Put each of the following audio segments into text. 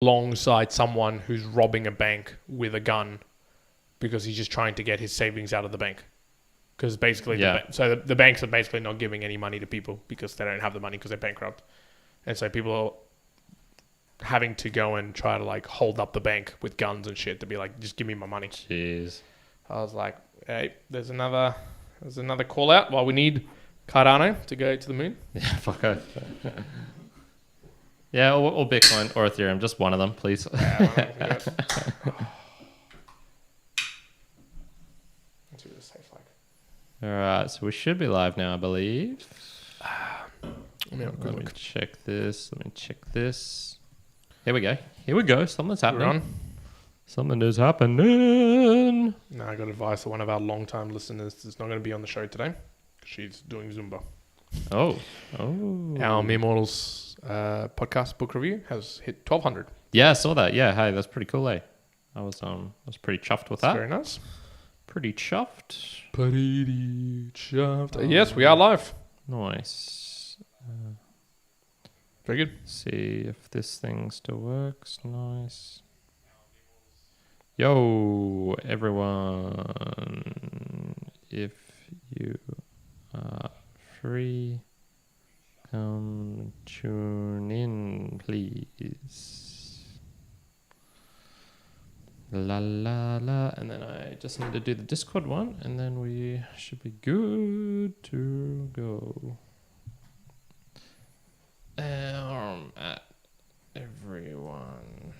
alongside someone who's robbing a bank with a gun because he's just trying to get his savings out of the bank. Because basically, the banks are basically not giving any money to people because they don't have the money because they're bankrupt. And so people are having to go and try to like hold up the bank with guns and shit to be like, just give me my money. Jeez. I was like, hey, there's another call out while we need Cardano to go to the moon. Yeah, fuck it. Yeah, or Bitcoin or Ethereum, just one of them, please. Yeah, let's do this safe like. All right, so we should be live now, I believe. Let me check this. Here we go. Something's happening. Something is happening. No, I got advice that one of our long-time listeners is not going to be on the show today because she's doing Zumba. Oh. Our Mere Mortals podcast book review has hit 1,200. Yeah, I saw that. Yeah, hey, that's pretty cool, eh? I was pretty chuffed with that. Very nice. Pretty chuffed. Yes, we are live. Nice. Very good. See if this thing still works. Nice. Yo, everyone. If you are free, come tune in, please. La la la. And then I just need to do the Discord one, and then we should be good to go. At everyone.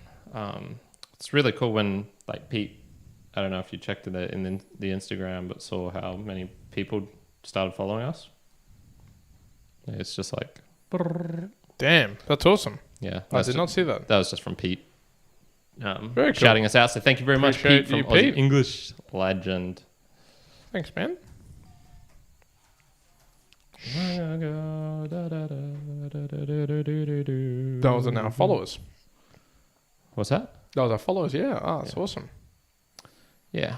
It's really cool when like Pete, I don't know if you checked it in the Instagram, but saw how many people started following us. It's just like, damn, that's awesome. Yeah, I did not see that. That was just from Pete. Very cool. Shouting us out. So thank you very much, Pete, from Aussie English legend. Thanks, man. That was our followers. What's that? That was our followers, yeah. That's awesome. Yeah.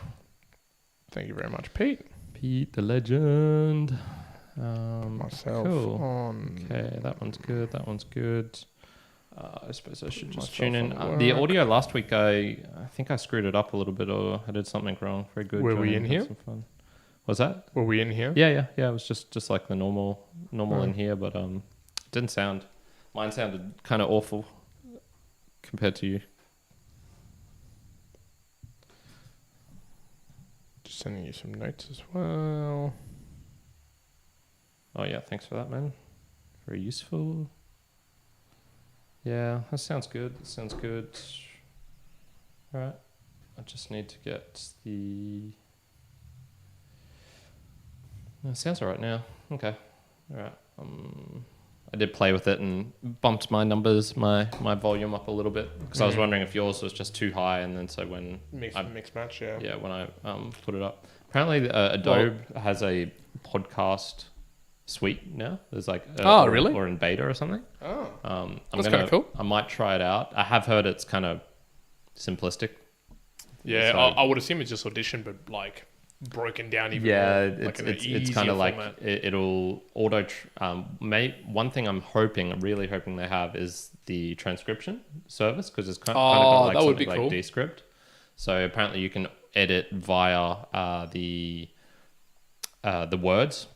Thank you very much, Pete. Pete the legend. Myself cool. on. Okay, that one's good. I suppose I should just tune in. The audio last week, I think I screwed it up a little bit, or I did something wrong. Very good. Were we in here? Some fun. Was that? Were we in here? Yeah. It was just like the normal in here, but didn't sound. Mine sounded kind of awful compared to you. Just sending you some notes as well. Oh yeah, thanks for that, man. Very useful. Yeah, that sounds good. All right. I just need to get the... It sounds all right now. Okay. All right. I did play with it and bumped my numbers, my volume up a little bit because I was wondering if yours was just too high, and then so when mix match, yeah. Yeah, when I put it up. Apparently, Adobe has a podcast suite now. There's like really? Or in beta or something. That's kind of cool. I might try it out. I have heard it's kind of simplistic. Yeah, so, I would assume it's just Audition, but like broken down even more. It's kind of like it'll auto. One thing I'm really hoping they have is the transcription service, because it's kind of got like something like Descript. So apparently you can edit via the words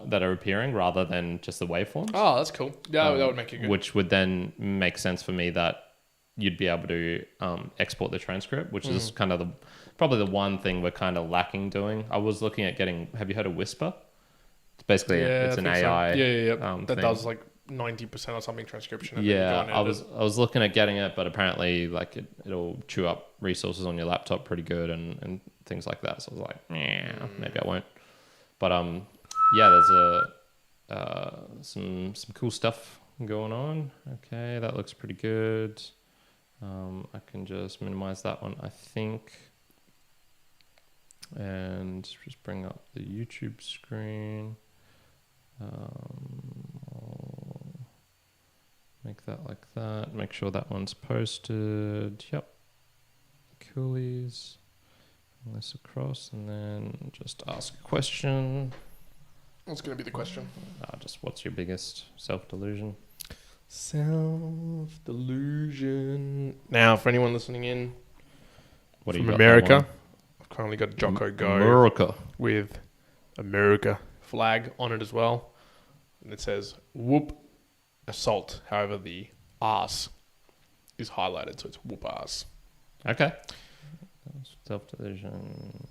that are appearing rather than just the waveforms. Oh, that's cool. Yeah, that would make it good. Which would then make sense for me that you'd be able to export the transcript, which is kind of probably the one thing we're kind of lacking doing. I was looking at getting... Have you heard of Whisper? It's basically it's an AI. So. Yeah. That does like 90% or something transcription. Yeah, I was looking at getting it, but apparently like it'll chew up resources on your laptop pretty good and things like that. So I was like, maybe I won't. But there's some cool stuff going on. Okay, that looks pretty good. I can just minimize that one, I think, and just bring up the YouTube screen. I'll make that like that. Make sure that one's posted. Yep. Coolies. Bring this across, and then just ask a question. What's going to be the question? Just what's your biggest self-delusion? Self-Delusion. Now, for anyone listening in What do you from got? America, I've currently got Jocko Go America. with America flag on it as well. And it says, whoop assault. However, the arse is highlighted, so it's whoop arse. Okay. Self-delusion.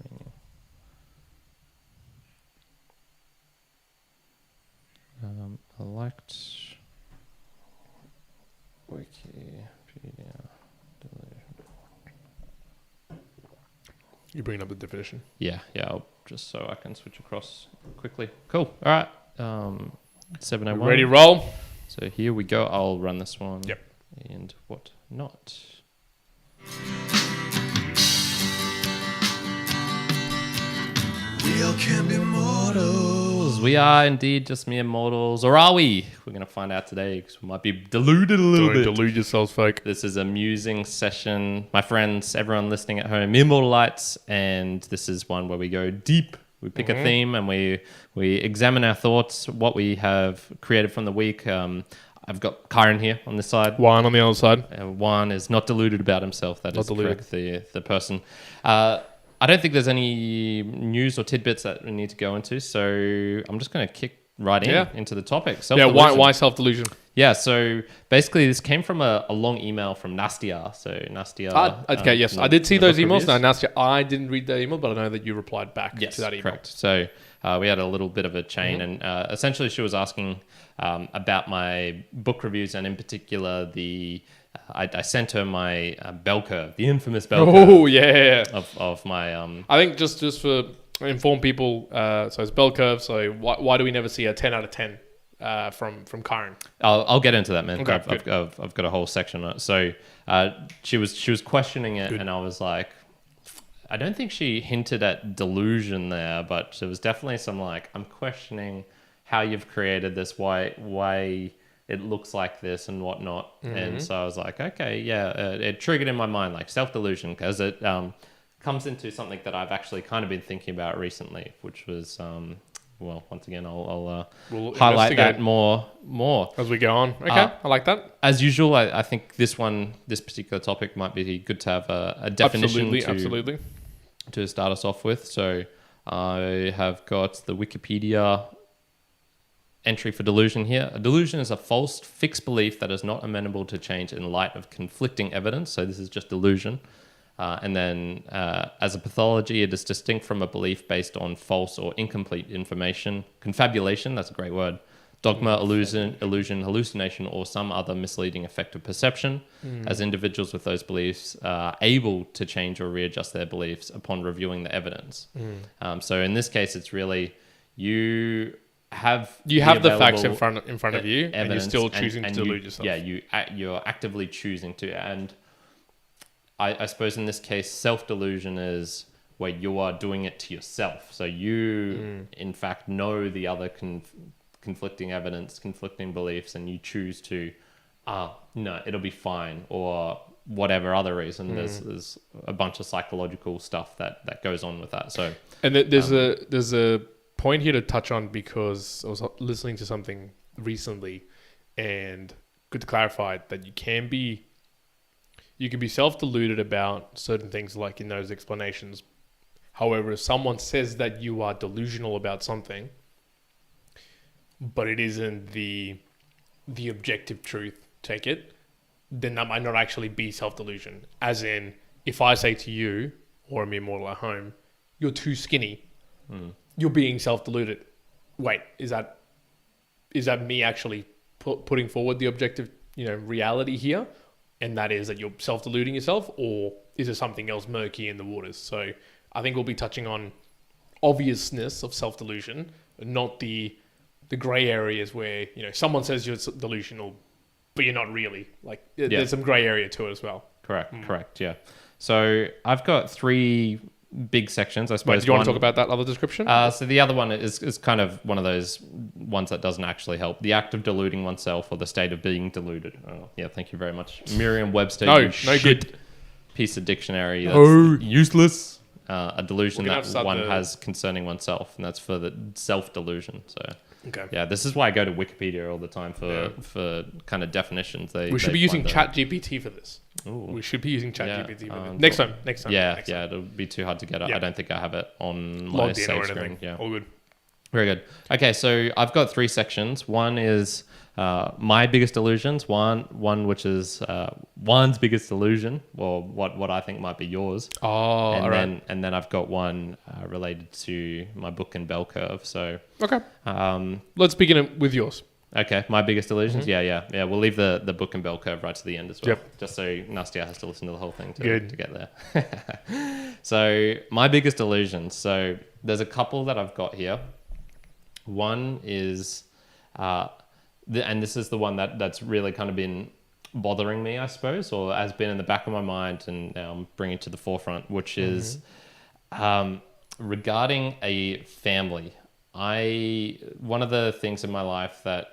I liked Wikipedia delusion. You bring up the definition. Yeah. I'll just so I can switch across quickly. Cool. All right. 701. Ready to roll? So here we go. I'll run this one. Yep. And what not. We all can be mortals. We are indeed just mere mortals. Or are we? We're going to find out today because we might be deluded a little bit. Don't delude yourselves, folk. This is a musing session. My friends, everyone listening at home, immortalites. And this is one where we go deep. We pick a theme and we examine our thoughts, what we have created from the week. I've got Kyron here on this side. Juan on the other side. Juan is not deluded about himself. That is correct, the person. I don't think there's any news or tidbits that we need to go into, so I'm just going to kick right into the topic. Why self-delusion? Yeah, so basically this came from a long email from Nastia. So Nastia... okay, yes. I did see those emails. No, Nastia, I didn't read that email, but I know that you replied back to that email. Correct. So we had a little bit of a chain, and essentially she was asking about my book reviews, and in particular I sent her my bell curve, the infamous bell curve. Oh, yeah. Of my... I think just for inform people, so it's bell curve, so why do we never see a 10 out of 10 from Kyron? I'll get into that, man. Okay, I've got a whole section on it. So she was questioning it, and I was like, I don't think she hinted at delusion there, but there was definitely some like, I'm questioning how you've created this, why it looks like this and whatnot. And so I was like, okay, it triggered in my mind like self-delusion, because it comes into something that I've actually kind of been thinking about recently, which was well, once again, I'll highlight that more as we go on. Okay, I like that. As usual, I think this particular topic might be good to have a definition absolutely to start us off with. So I have got the Wikipedia entry for delusion here. A delusion is a false, fixed belief that is not amenable to change in light of conflicting evidence. So this is just delusion. And then as a pathology, it is distinct from a belief based on false or incomplete information. Confabulation, that's a great word. Dogma, illusion, hallucination, or some other misleading effect of perception, as individuals with those beliefs are able to change or readjust their beliefs upon reviewing the evidence. So in this case, it's really you have the facts in front of you, and you're still choosing to delude yourself. Yeah, you're actively choosing to. And I suppose in this case, self-delusion is where you are doing it to yourself. So you, in fact, know the other conflicting evidence, conflicting beliefs, and you choose to, no, it'll be fine, or whatever other reason. There's a bunch of psychological stuff that goes on with that. So, and there's a point here to touch on, because I was listening to something recently, and good to clarify that you can be self-deluded about certain things, like in those explanations. However, if someone says that you are delusional about something, but it isn't the objective truth, take it, then that might not actually be self-delusion. As in, if I say to you, or a mere mortal at home, you're too skinny, you're being self-deluded. Wait, is that me actually putting forward the objective, reality here? And that is that you're self-deluding yourself, or is there something else murky in the waters? So I think we'll be touching on obviousness of self-delusion, not the gray areas where, someone says you're delusional, but you're not really. Like, there's some gray area to it as well. Correct, yeah. So I've got 3 big sections, I suppose. Wait, do you want to talk about that other description? So the other one is kind of one of those ones that doesn't actually help. The act of deluding oneself, or the state of being deluded. Oh, yeah, thank you very much. Merriam-Webster. No good Piece of dictionary. That's useless. A delusion that one the... has concerning oneself, and that's for the self-delusion. So Okay. Yeah, this is why I go to Wikipedia all the time for kind of definitions. We should be using ChatGPT for this. Ooh. We should be using ChatGPT for this. Next time. Yeah, it'll be too hard to get it. Yeah. I don't think I have it on my Logged in or save anything. screen. Yeah. All good. Very good. Okay, so I've got 3 sections. One is my biggest delusions. One which is Juan's biggest delusion, or what I think might be yours. Oh, and all then right. and then I've got one related to my book and bell curve. So Okay. Let's begin with yours. okay, my biggest delusions. Yeah. We'll leave the book and bell curve right to the end as well, Yep. just so Nastia has to listen to the whole thing to get there. So my biggest delusions. So there's a couple that I've got here. One is, and this is the one that's really kind of been bothering me, I suppose, or has been in the back of my mind, and now I'm bringing it to the forefront, which is regarding a family. One of the things in my life that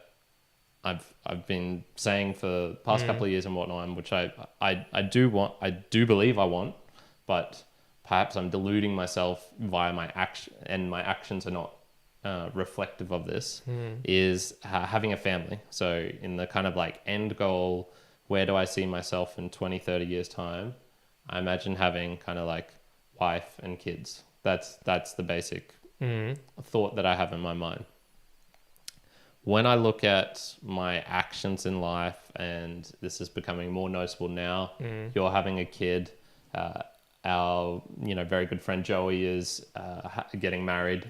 I've been saying for the past couple of years and whatnot, which I do believe I want, but perhaps I'm deluding myself via my action, and my actions are not reflective of this, is having a family. So in the kind of like end goal, where do I see myself in 20, 30 years time? I imagine having kind of like wife and kids. That's the basic thought that I have in my mind. When I look at my actions in life, and this is becoming more noticeable now, you're having a kid, our very good friend Joey is getting married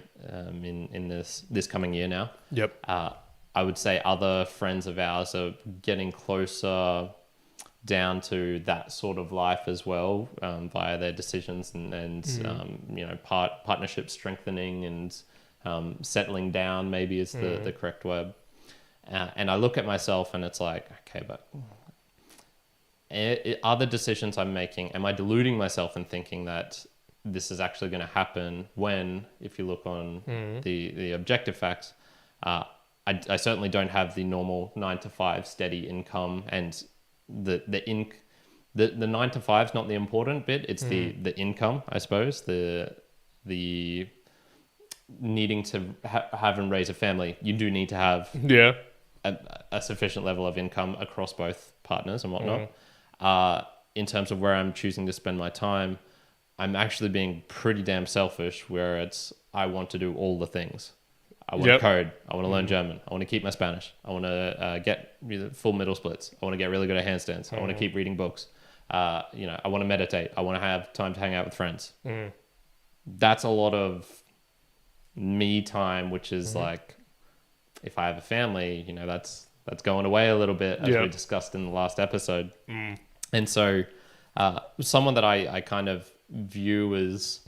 in this coming year now. Yep. I would say other friends of ours are getting closer down to that sort of life as well, via their decisions and partnership strengthening and settling down maybe is the correct word. And I look at myself and it's like, okay, but are the decisions I'm making, am I deluding myself in thinking that this is actually going to happen when, if you look on the objective facts, I certainly don't have the normal 9 to 5 steady income, and the 9 to 5 is not the important bit. It's the income, I suppose, the needing to have and raise a family. You do need to have a sufficient level of income across both partners and whatnot. In terms of where I'm choosing to spend my time, I'm actually being pretty damn selfish, where I want to do all the things. I want to code. I want to learn German. I want to keep my Spanish. I want to get full middle splits. I want to get really good at handstands. I want to keep reading books. I want to meditate. I want to have time to hang out with friends. That's a lot of me time, which is like, if I have a family, that's going away a little bit, as we discussed in the last episode. And so someone that I kind of view as,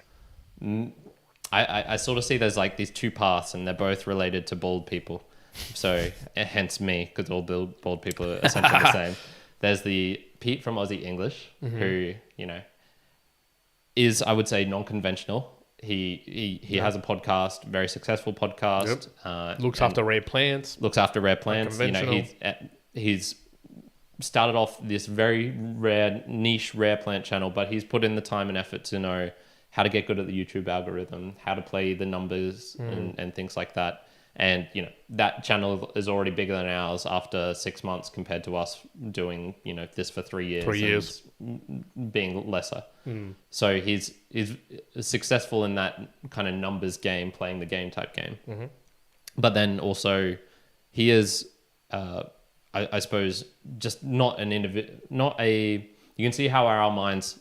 I sort of see there's like these 2 paths, and they're both related to bald people. So hence me, because all bald people are essentially the same. There's the Pete from Aussie English, who, is, I would say, non-conventional. He has a podcast, very successful podcast. Looks after rare plants. He's started off this very rare niche rare plant channel, but he's put in the time and effort to know how to get good at the YouTube algorithm, how to play the numbers and things like that. And that channel is already bigger than ours after 6 months, compared to us doing this for 3 years. 3 years being lesser. So he's successful in that kind of numbers game, playing the game type game. But then also he is, I suppose, just not an individual, you can see how our minds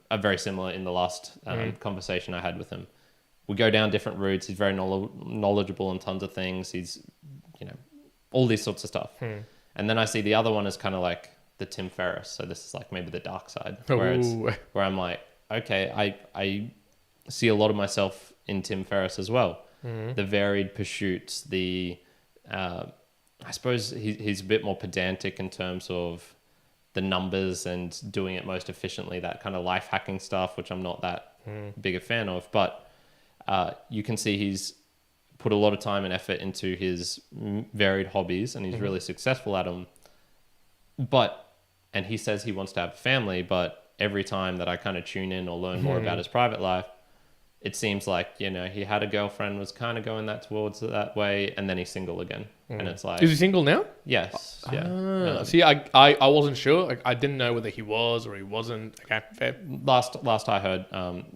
are very similar in the last conversation I had with him. We go down different routes. He's very knowledgeable on tons of things. He's, all these sorts of stuff. And then I see the other one as kind of like the Tim Ferriss. So this is like maybe the dark side, where I'm like, okay, I see a lot of myself in Tim Ferriss as well. The varied pursuits, I suppose he's a bit more pedantic in terms of the numbers and doing it most efficiently, that kind of life hacking stuff, which I'm not that big a fan of. But you can see he's put a lot of time and effort into his varied hobbies, and he's really successful at them. And he says he wants to have a family, but every time that I kind of tune in or learn more about his private life, it seems like, he had a girlfriend, was kind of going towards that way, and then he's single again. And it's like... Is he single now? Yes. Yeah. See, I wasn't sure. I didn't know whether he was or he wasn't. Okay, fair. Last I heard,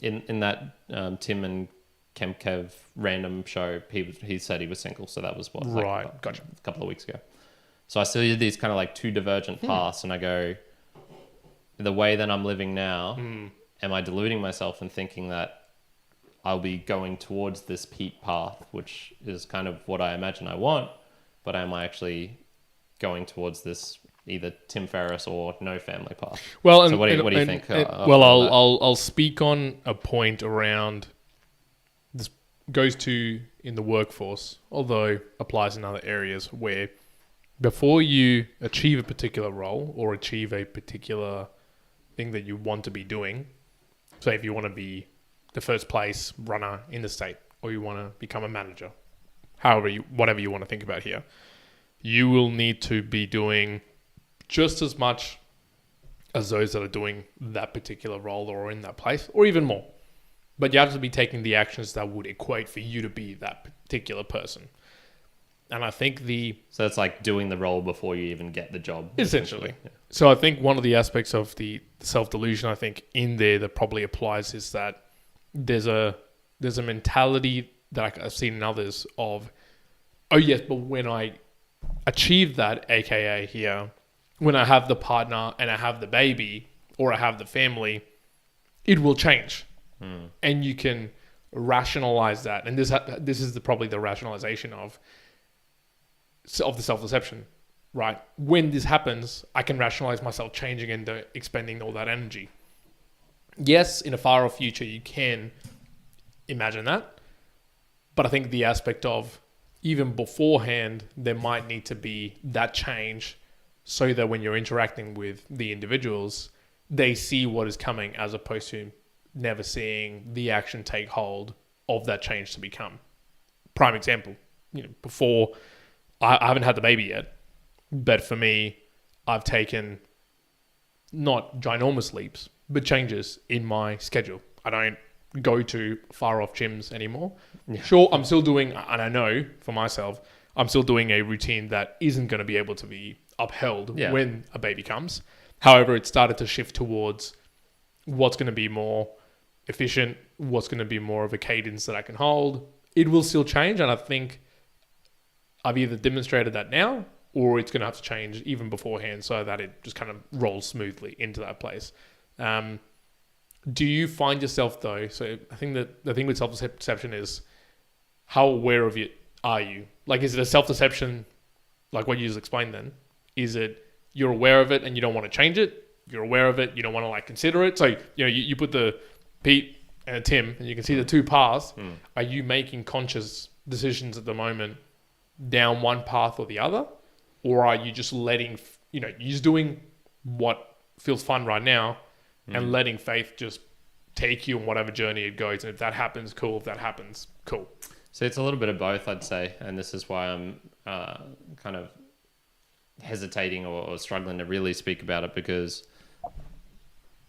in that Tim and Kemkev random show, he said he was single. So that was what? Right, gotcha. A couple of weeks ago. So I see these kind of like two divergent paths, and I go, the way that I'm living now, am I deluding myself and thinking that I'll be going towards this peak path, which is kind of what I imagine I want, but am I actually going towards this either Tim Ferriss or no family path? Well, so what do you think? I'll speak on a point around this goes to in the workforce, although applies in other areas where before you achieve a particular role or achieve a particular thing that you want to be doing, say if you want to be the first place runner in the state or you want to become a manager, whatever you want to think about here, you will need to be doing just as much as those that are doing that particular role or in that place, or even more. But you have to be taking the actions that would equate for you to be that particular person. And I think So it's like doing the role before you even get the job. Essentially. Yeah. So I think one of the aspects of the self-delusion, I think, in there that probably applies is that there's a mentality that I've seen in others of, oh yes, but when I achieve that, aka here, when I have the partner and I have the baby or I have the family, it will change. And you can rationalize that. And this is probably the rationalization of the self-deception, right? When this happens, I can rationalize myself changing and expending all that energy. Yes, in a far off future, you can imagine that. But I think the aspect of even beforehand, there might need to be that change so that when you're interacting with the individuals, they see what is coming as opposed to never seeing the action take hold of that change to become. Prime example, before I haven't had the baby yet, but for me, I've taken not ginormous leaps, but changes in my schedule. I don't go to far off gyms anymore. Yeah. Sure, I'm still doing, and I know for myself, I'm still doing a routine that isn't going to be able to be upheld when a baby comes. However, it started to shift towards what's going to be more efficient, what's going to be more of a cadence that I can hold. It will still change, and I think I've either demonstrated that now or it's going to have to change even beforehand so that it just kind of rolls smoothly into that place. Do you find yourself though, so I think that the thing with self-deception is how aware of it are you? Like, is it a self-deception like what you just explained then? Is it you're aware of it and you don't want to change it? You're aware of it, you don't want to like consider it? So, you put the Pete and a Tim and you can see the two paths. Are you making conscious decisions at the moment down one path or the other? Or are you just letting, you're just doing what feels fun right now and letting faith just take you on whatever journey it goes? And if that happens, cool. If that happens, cool. So it's a little bit of both, I'd say. And this is why I'm kind of hesitating or struggling to really speak about it, because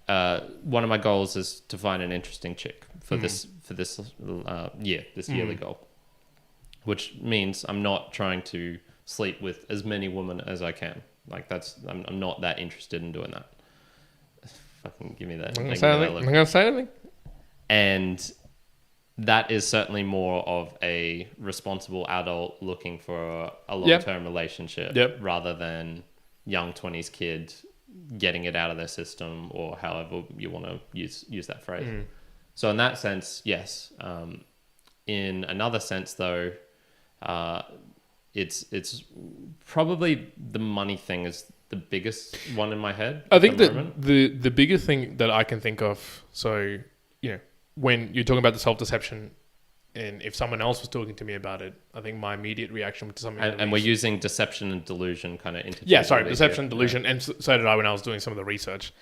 one of my goals is to find an interesting chick for this yearly goal, which means I'm not trying to sleep with as many women as I can. Like I'm not that interested in doing that. Fucking give me that. I'm not going to say anything. And that is certainly more of a responsible adult looking for a long-term relationship rather than young 20s kid getting it out of their system, or however you want to use that phrase. So in that sense, yes. In another sense though, it's probably the money thing is the biggest one in my head. I think that the biggest thing that I can think of, so, when you're talking about the self-deception, and if someone else was talking to me about it, I think my immediate reaction to something... And we're using deception and delusion kind of interchangeably. Yeah, sorry, deception and delusion, and so did I when I was doing some of the research.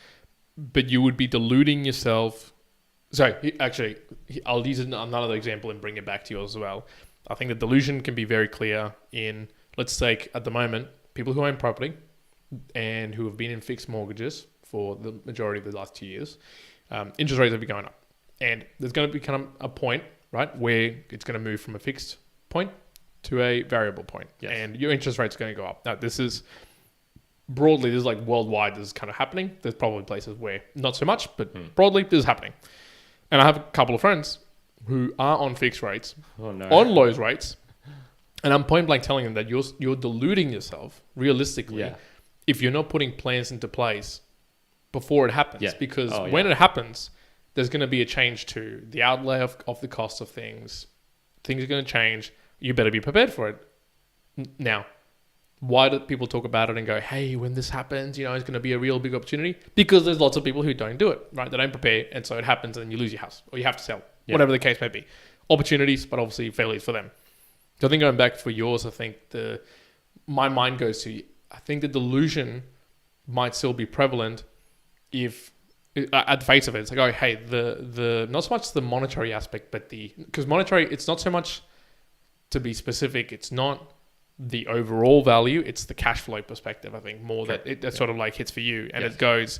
But you would be deluding yourself... Sorry, actually, I'll use another example and bring it back to you as well. I think the delusion can be very clear in, let's take, at the moment, people who own property and who have been in fixed mortgages for the majority of the last 2 years. Interest rates have been going up. And there's going to become a point, right, where it's going to move from a fixed point to a variable point. Yes. And your interest rate's going to go up. Now, this is broadly, this is like worldwide, this is kind of happening. There's probably places where not so much, but broadly, this is happening. And I have a couple of friends who are on fixed rates, on low rates, and I'm point blank telling them that you're deluding yourself realistically if you're not putting plans into place before it happens. Yeah. Because when it happens, there's going to be a change to the outlay of the cost of things. Things are going to change. You better be prepared for it. Now, why do people talk about it and go, hey, when this happens, it's going to be a real big opportunity? Because there's lots of people who don't do it, right? They don't prepare, and so it happens, and you lose your house, or you have to sell, whatever the case may be. Opportunities, but obviously failures for them. So I think going back for yours, I think my mind goes to, I think the delusion might still be prevalent if, at the face of it, it's like, oh, hey, the not so much the monetary aspect, but because monetary, it's not so much, to be specific, it's not the overall value, it's the cash flow perspective, I think, more that sort of like hits for you. And it goes,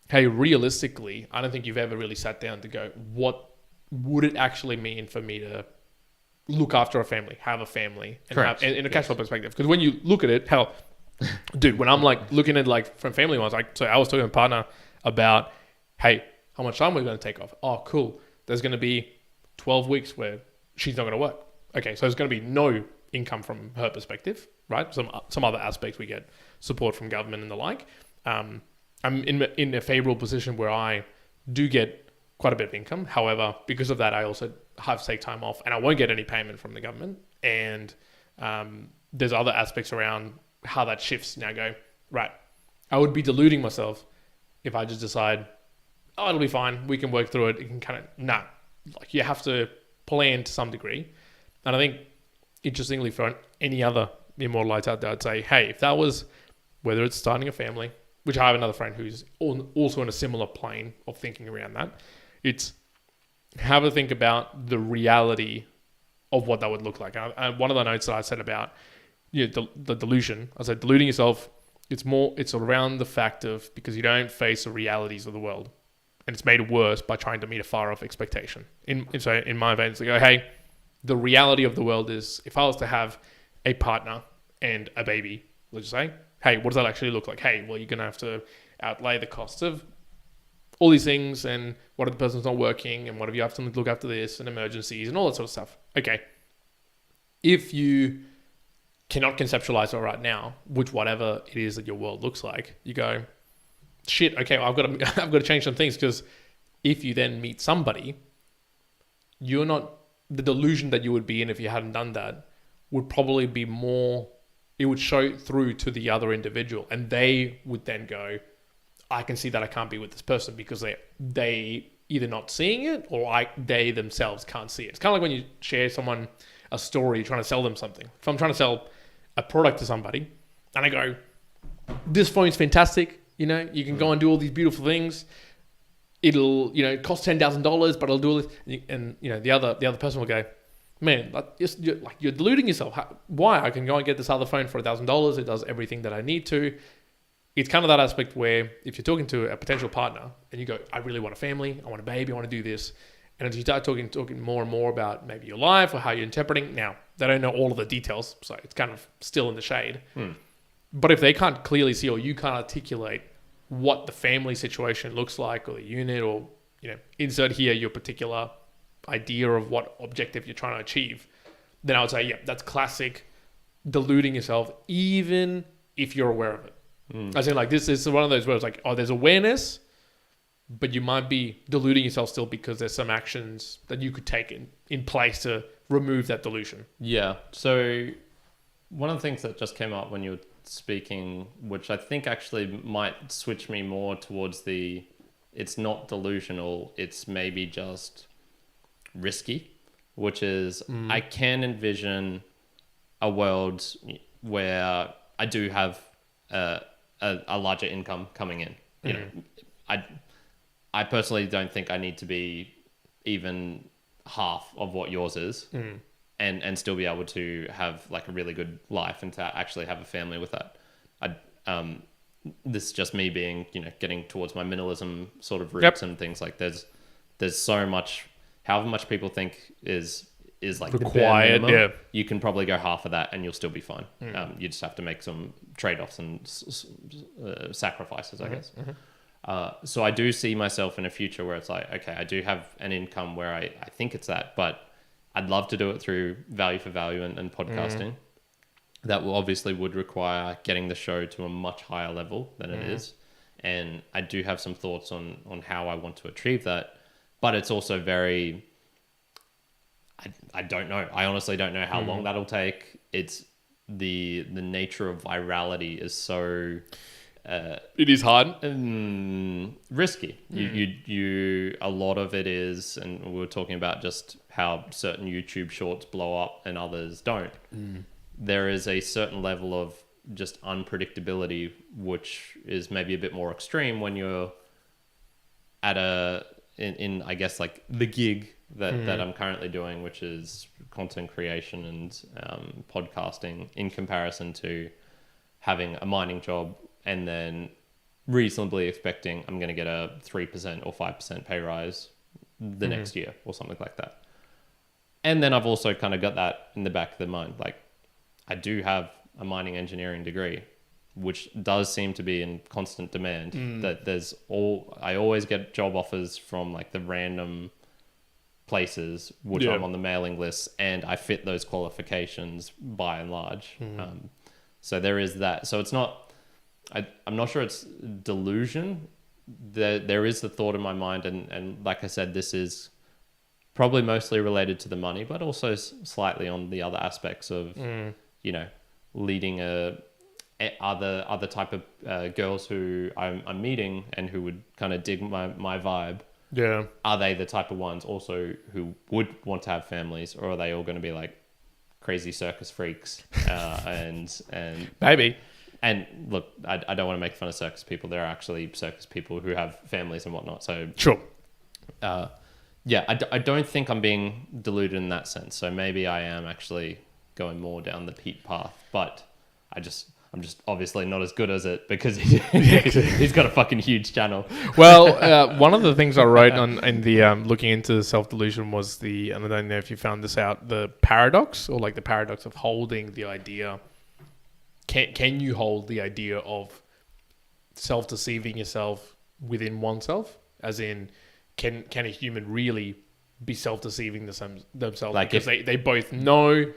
hey, realistically, I don't think you've ever really sat down to go, what would it actually mean for me to look after a family, have a family, and have in a cash flow perspective? Because when you look at it, hell, dude, when I'm like looking at like from family ones, so I was talking to a partner about, hey, how much time we're going to take off. Oh, cool. There's going to be 12 weeks where she's not going to work. Okay, so there's going to be no income from her perspective, right? Some other aspects we get support from government and the like. I'm in a favorable position where I do get quite a bit of income. However, because of that, I also have to take time off, and I won't get any payment from the government. And there's other aspects around how that shifts. Now go, right, I would be deluding myself if I just decide, oh, it'll be fine, we can work through it. It can kind of, like you have to plan to some degree. And I think, interestingly, for any other immortalites out there, I'd say, hey, if that was, whether it's starting a family, which I have another friend who's also in a similar plane of thinking around that, it's have a think about the reality of what that would look like. And one of the notes that I said about the delusion, I said, deluding yourself, it's around the fact of, because you don't face the realities of the world. And it's made worse by trying to meet a far off expectation. So in my events, they go, hey, the reality of the world is, if I was to have a partner and a baby, let's just say, hey, what does that actually look like? Hey, well, you're going to have to outlay the cost of all these things, and what if the person's not working, and what if you have to look after this, and emergencies, and all that sort of stuff. Okay. If you cannot conceptualize it right now, which whatever it is that your world looks like, you go, shit, okay, well, I've got to change some things, because if you then meet somebody, you're not, the delusion that you would be in if you hadn't done that would probably be more, it would show through to the other individual, and they would then go, I can see that I can't be with this person because they either not seeing it, or they themselves can't see it. It's kind of like when you share someone a story, trying to sell them something. If I'm trying to sell a product to somebody and I go, this phone's fantastic, you can go and do all these beautiful things. It'll, cost $10,000, but it'll do all this. And, the other person will go, man, you're deluding yourself. Why? I can go and get this other phone for $1,000. It does everything that I need to. It's kind of that aspect where if you're talking to a potential partner and you go, I really want a family, I want a baby, I want to do this. And as you start talking more and more about maybe your life or how you're interpreting, now they don't know all of the details, so it's kind of still in the shade. But if they can't clearly see, or you can't articulate what the family situation looks like, or the unit, or insert here your particular idea of what objective you're trying to achieve, then I would say, yeah, that's classic deluding yourself, even if you're aware of it. I say, like, this is one of those where it's like, oh, there's awareness, but you might be deluding yourself still because there's some actions that you could take in place to remove that delusion. Yeah. So one of the things that just came up when you were speaking, which I think actually might switch me more towards it's not delusional, it's maybe just risky, which is I can envision a world where I do have a larger income coming in. I personally don't think I need to be even half of what yours is, and still be able to have like a really good life and to actually have a family with that. This is just me being, getting towards my minimalism sort of roots and things like there's there's so much, however much people think is like Required, the bare minimum, yeah. you can probably go half of that and you'll still be fine. You just have to make some trade-offs and sacrifices, I guess. So I do see myself in a future where it's like, okay, I do have an income where I think it's that, but I'd love to do it through value for value and podcasting. That will obviously would require getting the show to a much higher level than it is. And I do have some thoughts on how I want to achieve that, but it's also very, I don't know. I honestly don't know how long that'll take. It's the nature of virality is so... it is hard. Risky. You a lot of it is, and we were talking about just how certain YouTube shorts blow up and others don't. There is a certain level of just unpredictability, which is maybe a bit more extreme when you're at in I guess like the gig that I'm currently doing, which is content creation and podcasting, in comparison to having a mining job and then reasonably expecting I'm going to get a 3% or 5% pay rise the next year or something like that. And then I've also kind of got that in the back of the mind. Like, I do have a mining engineering degree, which does seem to be in constant demand. That I always get job offers from like the random places, which I'm on the mailing list, and I fit those qualifications by and large. So there is that. So it's not, I'm not sure it's delusion. There is the thought in my mind, and like I said, this is probably mostly related to the money, but also slightly on the other aspects of, you know, leading other type of girls who I'm meeting and who would kind of dig my vibe. Yeah. Are they the type of ones also who would want to have families, or are they all going to be like crazy circus freaks? And Maybe. And look, I don't want to make fun of circus people. There are actually circus people who have families and whatnot. So Sure. Yeah, I don't think I'm being deluded in that sense. So maybe I am actually going more down the Pete path, but I'm just obviously not as good as it because he's got a fucking huge channel. Well, one of the things I wrote in the looking into self-delusion was and I don't know if you found this out, the paradox, or like the paradox of holding the idea. Can you hold the idea of self-deceiving yourself within oneself? As in, can a human really be self-deceiving themselves? Like because they both know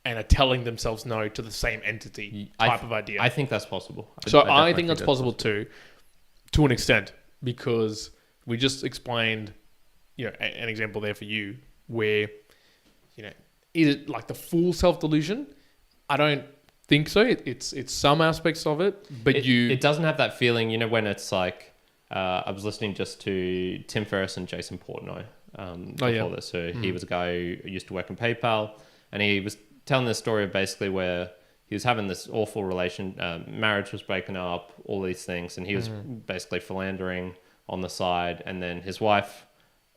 and are telling themselves no to the same entity type of idea. I think that's possible. I think that's possible too, to an extent, because we just explained, you know, an example there for you where, you know, is it like the full self-delusion? I don't think so. It's some aspects of it, but it doesn't have that feeling, you know, when it's like, I was listening just to Tim Ferriss and Jason Portnoy before this. So he was a guy who used to work in PayPal, and he was telling this story of basically where he was having this awful marriage was breaking up, all these things, and he was basically philandering on the side. And then his wife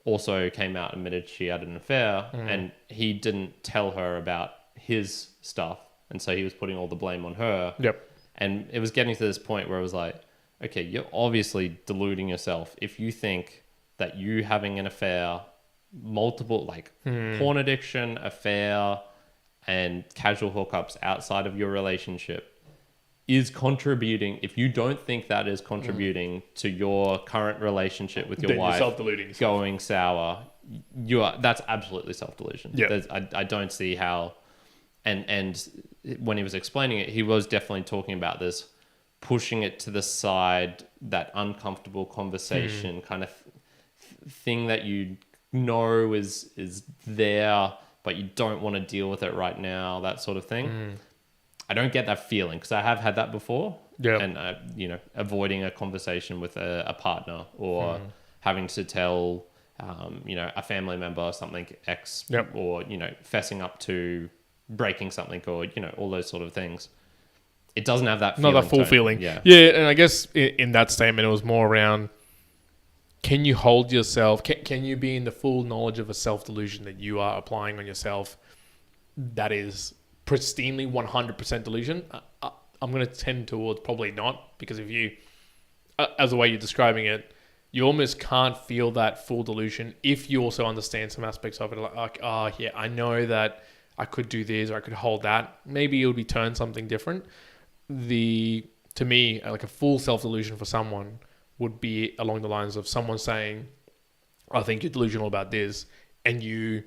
also came out and admitted she had an affair, and he didn't tell her about his stuff. And so he was putting all the blame on her. Yep. And it was getting to this point where it was like, okay, you're obviously deluding yourself if you think that you having an affair, multiple, like porn addiction, affair, and casual hookups outside of your relationship is contributing. If you don't think that is contributing to your current relationship with your wife going sour, that's absolutely self-delusion. Yeah. I don't see how. And when he was explaining it, he was definitely talking about this, pushing it to the side, that uncomfortable conversation kind of thing that you know is there, but you don't want to deal with it right now, that sort of thing. I don't get that feeling because I have had that before. Yeah. And, you know, avoiding a conversation with a partner or having to tell, you know, a family member or something or, you know, fessing up to breaking something or, you know, all those sort of things. It doesn't have that feeling. Not that full feeling. Yeah. Yeah. And I guess in that statement, it was more around, can you hold yourself? Can you be in the full knowledge of a self-delusion that you are applying on yourself that is pristinely 100% delusion? I'm going to tend towards probably not, because if you, as the way you're describing it, you almost can't feel that full delusion if you also understand some aspects of it. Like, oh yeah, I know that I could do this or I could hold that. Maybe it would be turned something different. To me, like a full self-delusion for someone would be along the lines of someone saying, I think you're delusional about this, and you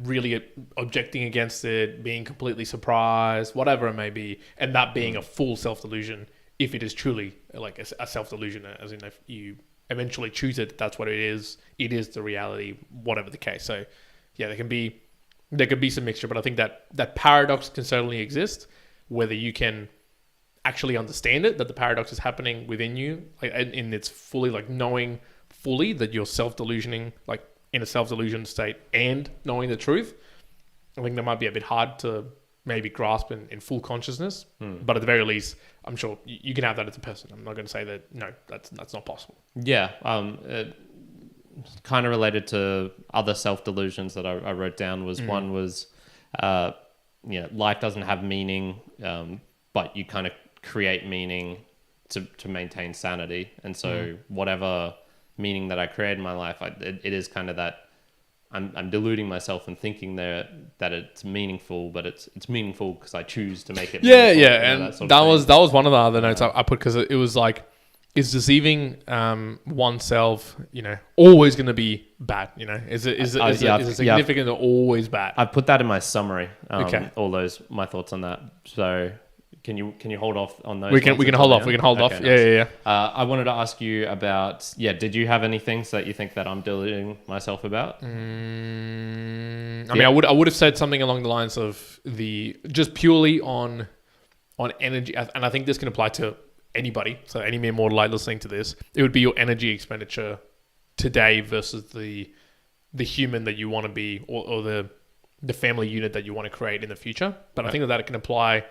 really objecting against it, being completely surprised, whatever it may be, and that being a full self-delusion, if it is truly like a self-delusion, as in if you eventually choose it, that's what it is the reality, whatever the case. So yeah, there could be some mixture, but I think that paradox can certainly exist, whether you can actually understand it, that the paradox is happening within you, like, and it's fully like knowing fully that you're self-delusioning, like in a self-delusion state, and knowing the truth. I think that might be a bit hard to maybe grasp in full consciousness, but at the very least, I'm sure you can have that as a person. I'm not going to say that no, that's not possible. Yeah, kind of related to other self-delusions that I wrote down was one was, life doesn't have meaning, but you kind of create meaning to maintain sanity, and so whatever meaning that I create in my life, it is kind of that I'm deluding myself and thinking that it's meaningful, but it's meaningful because I choose to make it meaningful, and that was one of the other notes I put, because it was like, is deceiving oneself, always going to be bad? Is it significant or always bad? I've put that in my summary. Okay. All my thoughts on that. So can you hold off on those? We can hold off. Okay, Yeah. I wanted to ask you about, did you have any things that you think that I'm deluding myself about? I mean, I would have said something along the lines of just purely on energy, and I think this can apply to anybody. So any mere mortal listening to this, it would be your energy expenditure today versus the human that you want to be, or the family unit that you want to create in the future. But right. I think that it can apply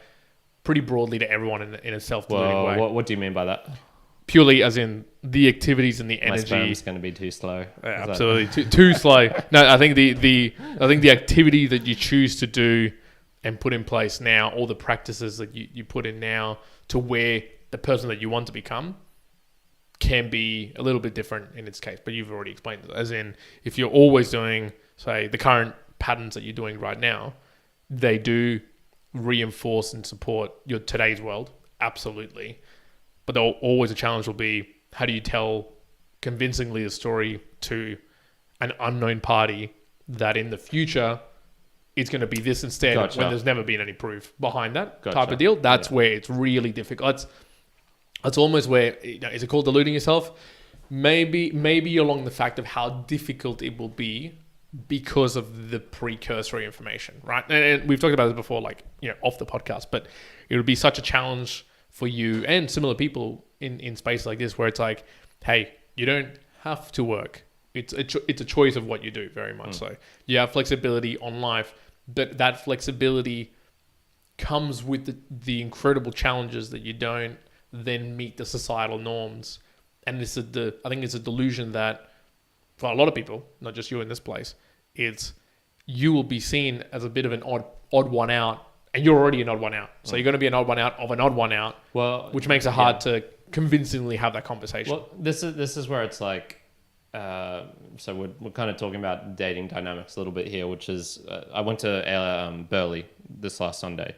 pretty broadly to everyone in a self-deluding way. What do you mean by that? Purely as in the activities and the energy. My sperm's going to be too slow. Yeah, absolutely, too slow. No, I think the activity that you choose to do and put in place now, all the practices that you put in now to where the person that you want to become can be a little bit different in its case. But you've already explained it. As in, if you're always doing, say, the current patterns that you're doing right now, they do reinforce and support your today's world, absolutely. But always a challenge will be, how do you tell convincingly a story to an unknown party that in the future it's going to be this instead, when there's never been any proof behind that type of deal? That's where it's really difficult. That's almost where, is it called deluding yourself? Maybe along the fact of how difficult it will be because of the precursory information, right? And we've talked about this before, like, off the podcast, but it would be such a challenge for you and similar people in space like this, where it's like, hey, you don't have to work. It's a choice of what you do, very much so. You have flexibility on life, but that flexibility comes with the incredible challenges that you don't then meet the societal norms. And I think it's a delusion that for a lot of people, not just you in this place, you will be seen as a bit of an odd one out, and you're already an odd one out. So you're going to be an odd one out of an odd one out, which makes it hard to convincingly have that conversation. Well, this is where it's like, so we're kind of talking about dating dynamics a little bit here, which is, I went to Burleigh this last Sunday,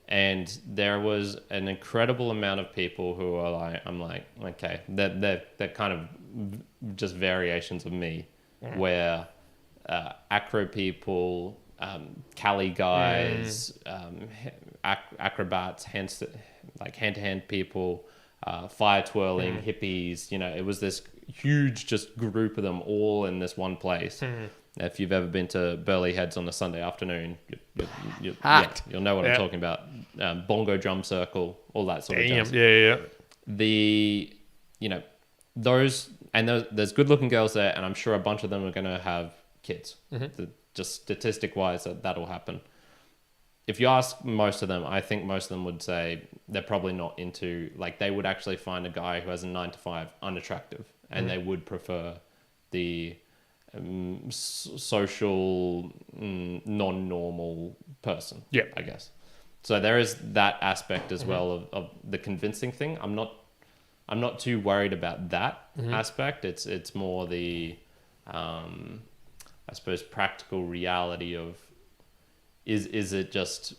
and there was an incredible amount of people who are like, I'm like, okay, they're kind of just variations of me, where acro people, Cali guys, acrobats, hand-to-hand people, fire twirling, hippies, it was this huge just group of them all in this one place. If you've ever been to Burleigh Heads on a Sunday afternoon, you'll know what I'm talking about. Bongo drum circle, all that sort of jazz. Yeah. There's good looking girls there, and I'm sure a bunch of them are going to have kids. Just statistic wise, that'll happen. If you ask most of them, I think most of them would say they're probably not into, like, they would actually find a guy who has a 9-to-5 unattractive, and they would prefer the social, non-normal person. Yeah, I guess. So there is that aspect as well of the convincing thing. I'm I'm not too worried about that aspect. It's more the, I suppose, practical reality of, is it just,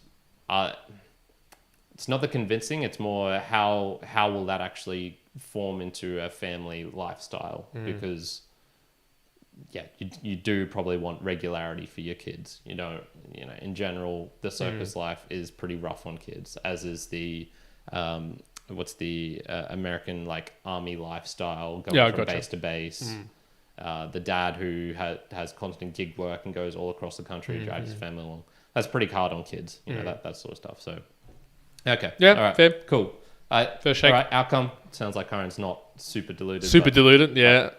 it's not the convincing, it's more how will that actually form into a family lifestyle? Because you do probably want regularity for your kids. You know, in general, the circus life is pretty rough on kids, as is the, what's the American like army lifestyle, going from base to base. The dad who has constant gig work and goes all across the country, drags his family along. That's pretty hard on kids, that sort of stuff. So, okay. Yeah, all right, fair. Cool. Fair shake. All right, outcome. Sounds like Karen's not super deluded. Super deluded, yeah.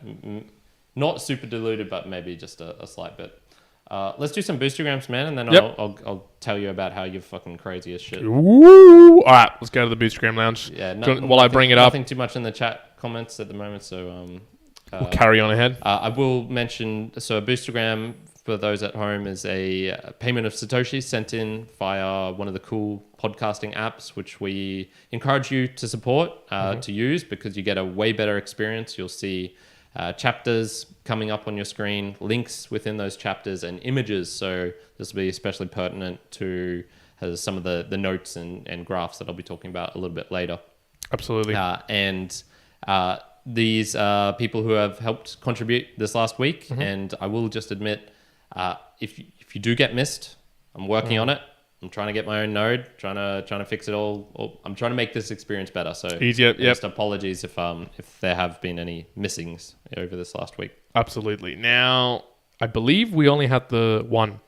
Not super deluded, but maybe just a slight bit. Let's do some Boostagrams, man, and then I'll tell you about how you're fucking crazy as shit. Woo! All right, let's go to the Boostagram Lounge. Yeah, while I bring it up. Nothing too much in the chat comments at the moment, so we'll carry on ahead. I will mention, so a Boostagram, for those at home, is a payment of Satoshi sent in via one of the cool podcasting apps, which we encourage you to support, to use, because you get a way better experience. You'll see chapters coming up on your screen, links within those chapters, and images. So this will be especially pertinent to some of the notes and graphs that I'll be talking about a little bit later. Absolutely. These people who have helped contribute this last week, and I will just admit, if you do get missed, I'm working on it. I'm trying to get my own node, trying to fix it all. I'm trying to make this experience better. So easier. Just apologies if there have been any missings over this last week. Absolutely. Now, I believe we only had the one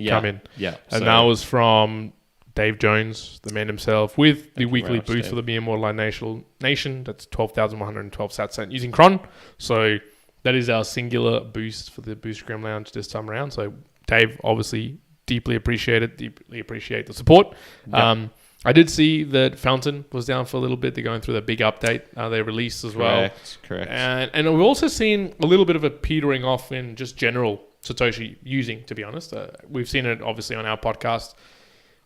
come in. Yeah. And that was from Dave Jones, the man himself, with the weekly boost Dave. for the Be Immortal Nation. That's 12,112 sat cent using Cron. So that is our singular boost for the Boostagram Lounge this time around. So Dave, obviously, deeply appreciate the support. Yep. I did see that Fountain was down for a little bit. They're going through the big update they released as well. Correct. And we've also seen a little bit of a petering off in just general Satoshi using, to be honest. We've seen it obviously on our podcast.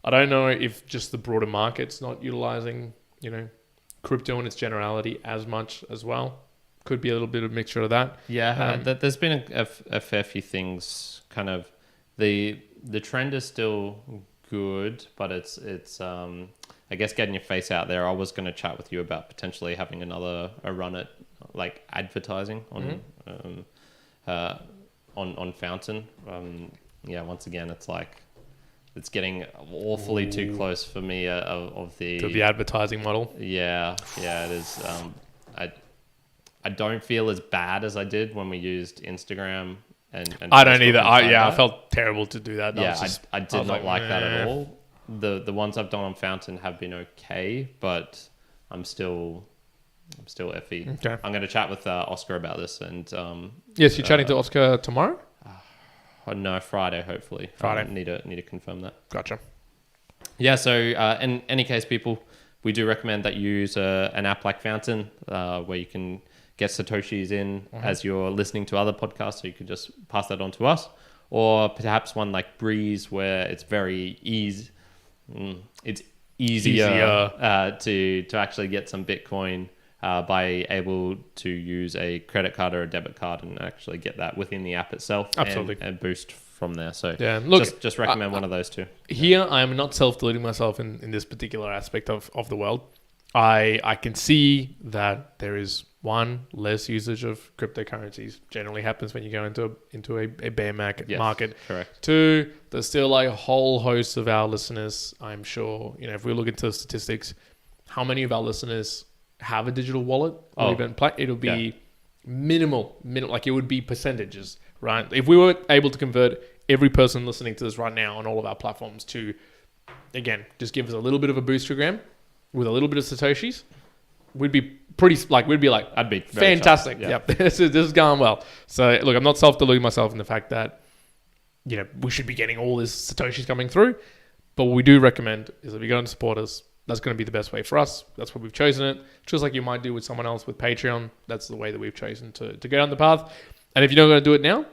I don't know if just the broader market's not utilizing, crypto in its generality as much as well. Could be a little bit of a mixture of that. Yeah, there's been a fair few things. Kind of the trend is still good, but it's I guess getting your face out there. I was going to chat with you about potentially having a run at like advertising on Fountain. Once again, it's like it's getting awfully too close for me to the advertising model. Yeah, it is. I don't feel as bad as I did when we used Instagram and I don't either. I felt terrible to do that. I did not like that at all. The ones I've done on Fountain have been okay, but I'm still iffy. Okay. I'm going to chat with Oscar about this, and yes, you're chatting to Oscar tomorrow. No, Friday, hopefully. Friday. Need to confirm that. Gotcha. Yeah. So in any case, people, we do recommend that you use an app like Fountain, where you can get Satoshis in as you're listening to other podcasts, so you can just pass that on to us, or perhaps one like Breeze, where it's very it's easier to actually get some Bitcoin by able to use a credit card or a debit card and actually get that within the app itself. Absolutely. and boost from there. So yeah, look, just recommend one of those two. Here, I am not self-deluding myself in this particular aspect of the world. I can see that there is one, less usage of cryptocurrencies generally happens when you go into a bear market. Correct. Two, there's still a whole host of our listeners. I'm sure, if we look into the statistics, how many of our listeners have a digital wallet or even play? It'll be minimal. Like it would be percentages, right? If we were able to convert every person listening to this right now on all of our platforms to, again, just give us a little bit of a Boostagram with a little bit of Satoshis, we'd be I'd be fantastic. Yep. This is going well. So look, I'm not self-deluding myself in the fact that, we should be getting all this Satoshis coming through. But what we do recommend is if you're going to support us, that's going to be the best way for us. That's why we've chosen it. Just like you might do with someone else with Patreon. That's the way that we've chosen to go down the path. And if you're not going to do it now,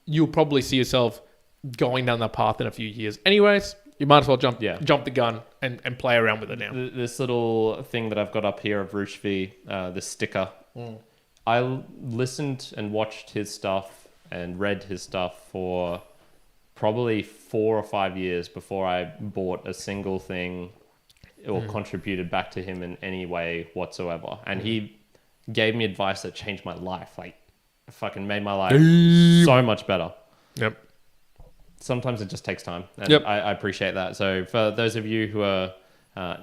you'll probably see yourself going down that path in a few years. Anyways, you might as well jump the gun and play around with it now. This little thing that I've got up here of Rushvi, this sticker. I listened and watched his stuff and read his stuff for probably 4 or 5 years before I bought a single thing or contributed back to him in any way whatsoever. And he gave me advice that changed my life. Like, fucking made my life so much better. Yep. Sometimes it just takes time. And Yep. I appreciate that. So for those of you who are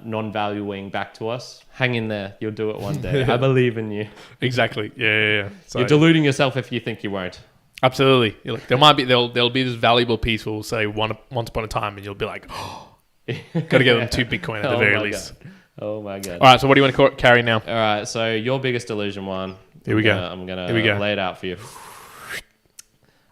non-valuing back to us, hang in there. You'll do it one day. I believe in you. Exactly. Yeah. So, You're deluding yourself if you think you won't. absolutely. Look, there'll be this valuable piece we'll say once upon a time, and you'll be like, oh, got to get them 2 Bitcoin at the very least. God. Oh my God. All right. So what do you want to carry now? All right. So your biggest delusion, Juan. Here we go. I'm gonna Here we go. lay it out for you.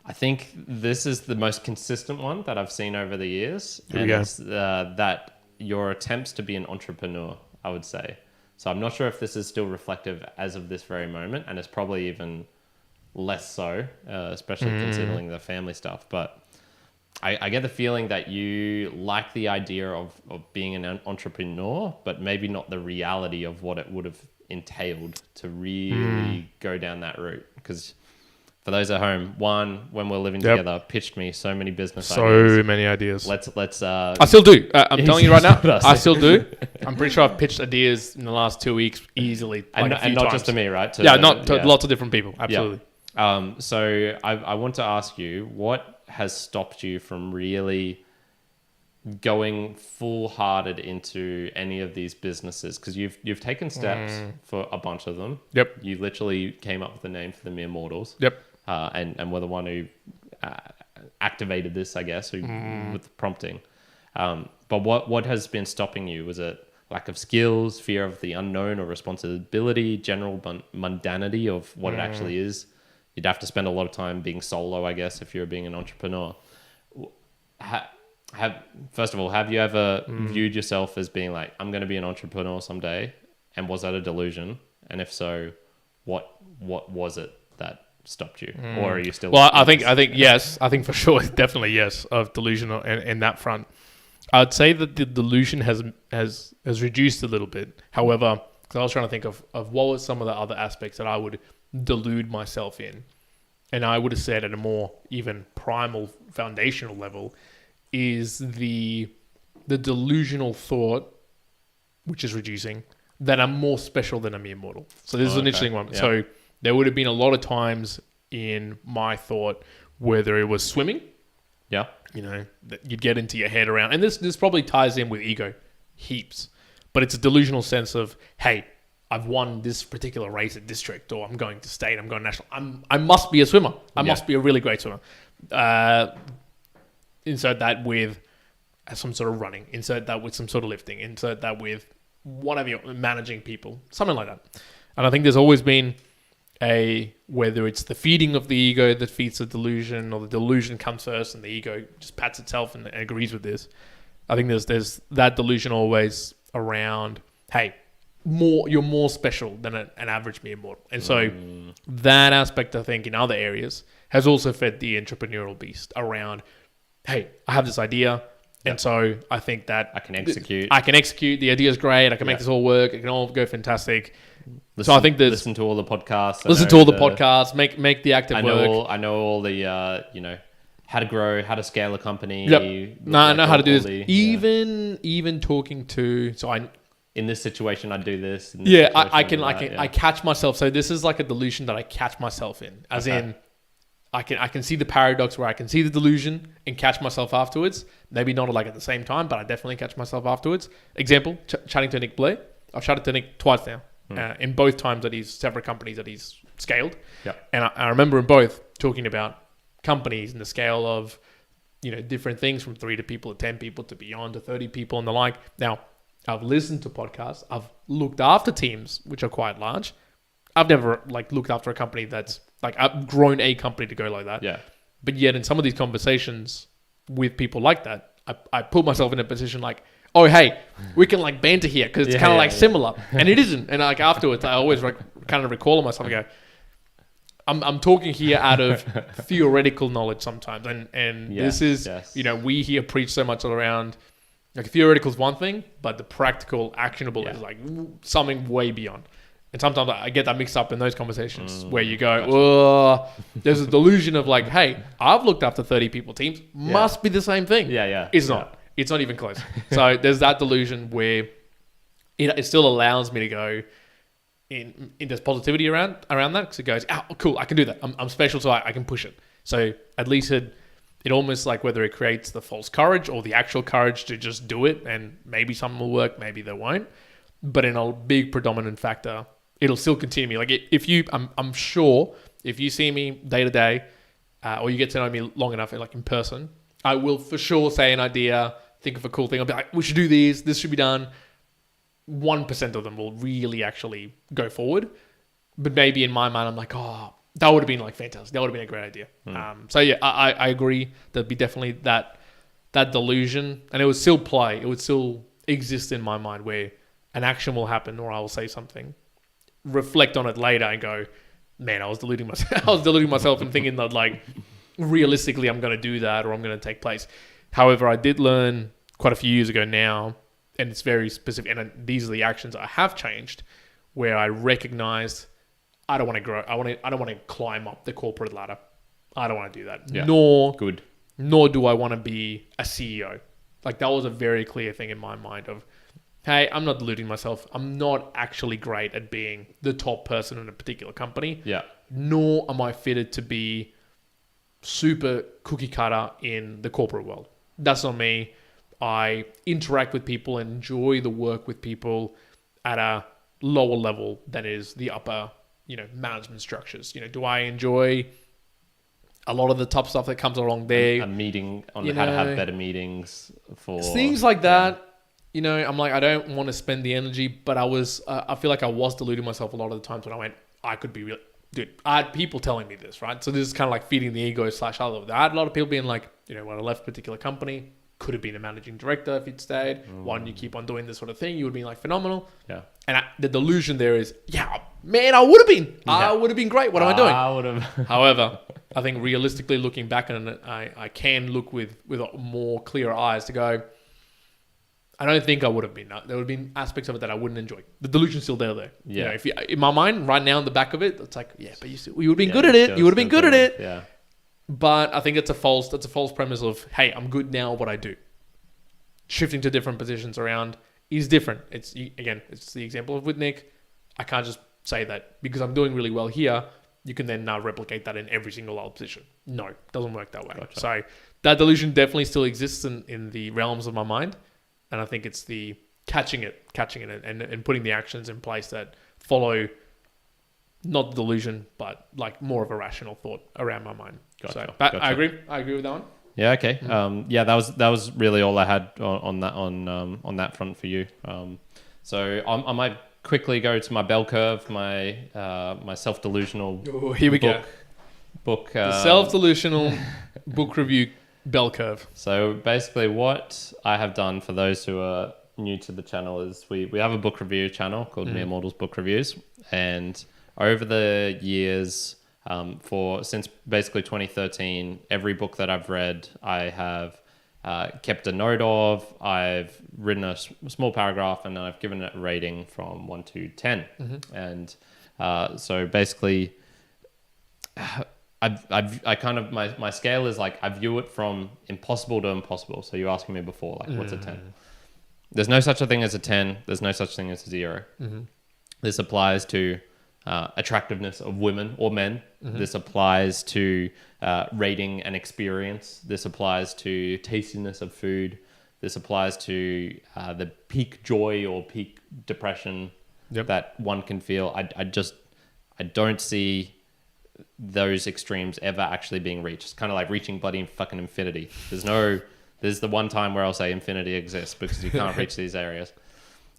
I think this is the most consistent one that I've seen over the years. Here we go. It's that your attempts to be an entrepreneur, I would say. So I'm not sure if this is still reflective as of this very moment, and it's probably even less so, especially considering the family stuff. But I get the feeling that you like the idea of being an entrepreneur, but maybe not the reality of what it would have entailed to really go down that route. Because for those at home, Juan, when we're living together, pitched me so many business ideas. So many ideas. Let's. I still do. I'm telling you right now, Us. I still do. I'm pretty sure I've pitched ideas in the last 2 weeks easily, and, like a few and not times. just to me, right? To, Lots of different people. Absolutely. Yeah. So I want to ask you, what has stopped you from really going full-hearted into any of these businesses? Because you've taken steps for a bunch of them. Yep. You literally came up with a name for the mere mortals. Yep. And were the one who activated this, I guess, with the prompting. But what has been stopping you? Was it lack of skills, fear of the unknown or responsibility, general mundanity of what it actually is? You'd have to spend a lot of time being solo, I guess, if you're being an entrepreneur. First of all, have you ever viewed yourself as being like, I'm going to be an entrepreneur someday? And was that a delusion? And if so, what was it that stopped you? Or are you still... Well, I think yes. I think for sure, definitely yes, of delusional in that front. I'd say that the delusion has reduced a little bit. However, because I was trying to think of what were some of the other aspects that I would delude myself in. And I would have said at a more even primal foundational level is the delusional thought, which is reducing, that I'm more special than a mere mortal. So this is an interesting one. Yeah. So there would have been a lot of times in my thought, whether it was swimming, Yeah. you know, that you'd get into your head around, and this probably ties in with ego heaps, but it's a delusional sense of, hey, I've won this particular race at district, or I'm going to state, I'm going national. I must be a swimmer. I must be a really great swimmer. Insert that with some sort of running. Insert that with some sort of lifting. Insert that with whatever you're managing people, something like that. And I think there's always been whether it's the feeding of the ego that feeds the delusion, or the delusion comes first and the ego just pats itself and agrees with this. I think there's that delusion always around, hey, you're more special than an average mere mortal. And so that aspect, I think, in other areas has also fed the entrepreneurial beast around, hey, I have this idea. And so I think that I can execute. The idea is great. I can make this all work. It can all go fantastic. So I think there's... Listen to all the podcasts. Listen to all the podcasts. Make the active work. I know all the, how to grow, how to scale a company. Yep. I know how to do this. The, even talking to... So in this situation, I do this. I catch myself. So this is like a delusion that I catch myself in. As in, I can see the paradox where I can see the delusion and catch myself afterwards. Maybe not like at the same time, but I definitely catch myself afterwards. Example, chatting to Nick Blair. I've chatted to Nick twice now. In both times that he's several companies that he's scaled. Yep. And I remember in both talking about companies and the scale of, different things from 3 to people to 10 people to beyond to 30 people and the like. Now, I've listened to podcasts. I've looked after teams, which are quite large. I've never looked after a company that's I've grown a company to go like that. Yeah. But yet in some of these conversations with people like that, I put myself in a position like, oh, hey, we can banter here because it's kind of similar. And it isn't. And afterwards, I always kind of recall on myself and go, I'm talking here out of theoretical knowledge sometimes. And this is, we here preach so much around Like theoretical is one thing, but the practical, actionable is like something way beyond. And sometimes I get that mixed up in those conversations where you go, oh, there's a delusion of like, hey, I've looked after 30 people teams, must be the same thing. Yeah. It's not. It's not even close. So there's that delusion where it still allows me to go in there's positivity around that, because it goes, oh, cool, I can do that. I'm special, so I can push it. So at least it almost like whether it creates the false courage or the actual courage to just do it, and maybe something will work, maybe they won't. But in a big predominant factor, it'll still continue. Like if you, I'm sure if you see me day to day, or you get to know me long enough, like in person, I will for sure say an idea, think of a cool thing. I'll be like, we should do this should be done. 1% of them will really actually go forward. But maybe in my mind, I'm like, oh, that would have been like fantastic. That would have been a great idea. So yeah, I agree. There'd be definitely that delusion, and it would still play. It would still exist in my mind where an action will happen or I will say something, reflect on it later and go, man, I was deluding myself. I was deluding myself and thinking that like realistically I'm going to do that or I'm going to take place. However, I did learn quite a few years ago now, and it's very specific. And these are the actions I have changed, where I recognized I don't want to grow. I don't want to climb up the corporate ladder. I don't want to do that. Yeah. Nor do I want to be a CEO. Like that was a very clear thing in my mind of, hey, I'm not deluding myself. I'm not actually great at being the top person in a particular company. Yeah. Nor am I fitted to be super cookie cutter in the corporate world. That's not me. I interact with people and enjoy the work with people at a lower level than is the upper, management structures. Do I enjoy a lot of the top stuff that comes along there? A meeting on how to have better meetings for things like that. I'm like, I don't want to spend the energy, but I feel like I was deluding myself a lot of the times when I went, I could be real. Dude, I had people telling me this, right? So this is kind of like feeding the ego / I love that. I had a lot of people being like, when I left a particular company, could have been a managing director if you'd stayed. Why don't you keep on doing this sort of thing? You would be like phenomenal. Yeah. And the delusion there is, man, I would have been. Yeah. I would have been great. What am I doing? I would have. However, I think realistically looking back on it, I can look with more clear eyes to go, I don't think I would have been. There would have been aspects of it that I wouldn't enjoy. The delusion's still there. Yeah. If you, in my mind, right now in the back of it, it's like, but you would have been good at it. You would have been good at it. Yeah. But I think that's a false premise of, hey, I'm good now at what I do. Shifting to different positions around is different. It's the example of with Nick. I can't just say that because I'm doing really well here, you can then now replicate that in every single other position. No, it doesn't work that way. Gotcha. So that delusion definitely still exists in the realms of my mind. And I think it's the catching it and putting the actions in place that follow not the delusion, but like more of a rational thought around my mind. Gotcha. So, but gotcha. I agree with that one. Yeah. Okay. Mm-hmm. That was really all I had on that front for you. So I might quickly go to my bell curve, my self-delusional. Oh, here we go. Book. The self-delusional book review bell curve. So basically, what I have done for those who are new to the channel is we have a book review channel called Mere Mortals Book Reviews, and over the years. Since basically 2013, every book that I've read, I have kept a note of. I've written a small paragraph, and then I've given it a rating from 1 to 10. Mm-hmm. And so basically, I kind of my scale is like I view it from impossible to impossible. So you're asking me before, like, what's a 10? There's no such a thing as a 10. There's no such thing as a 0. Mm-hmm. This applies to attractiveness of women or men. Mm-hmm. This applies to rating and experience. This applies to tastiness of food. This applies to the peak joy or peak depression that one can feel. I don't see those extremes ever actually being reached. It's kind of like reaching bloody fucking infinity. There's the one time where I'll say infinity exists because you can't reach these areas.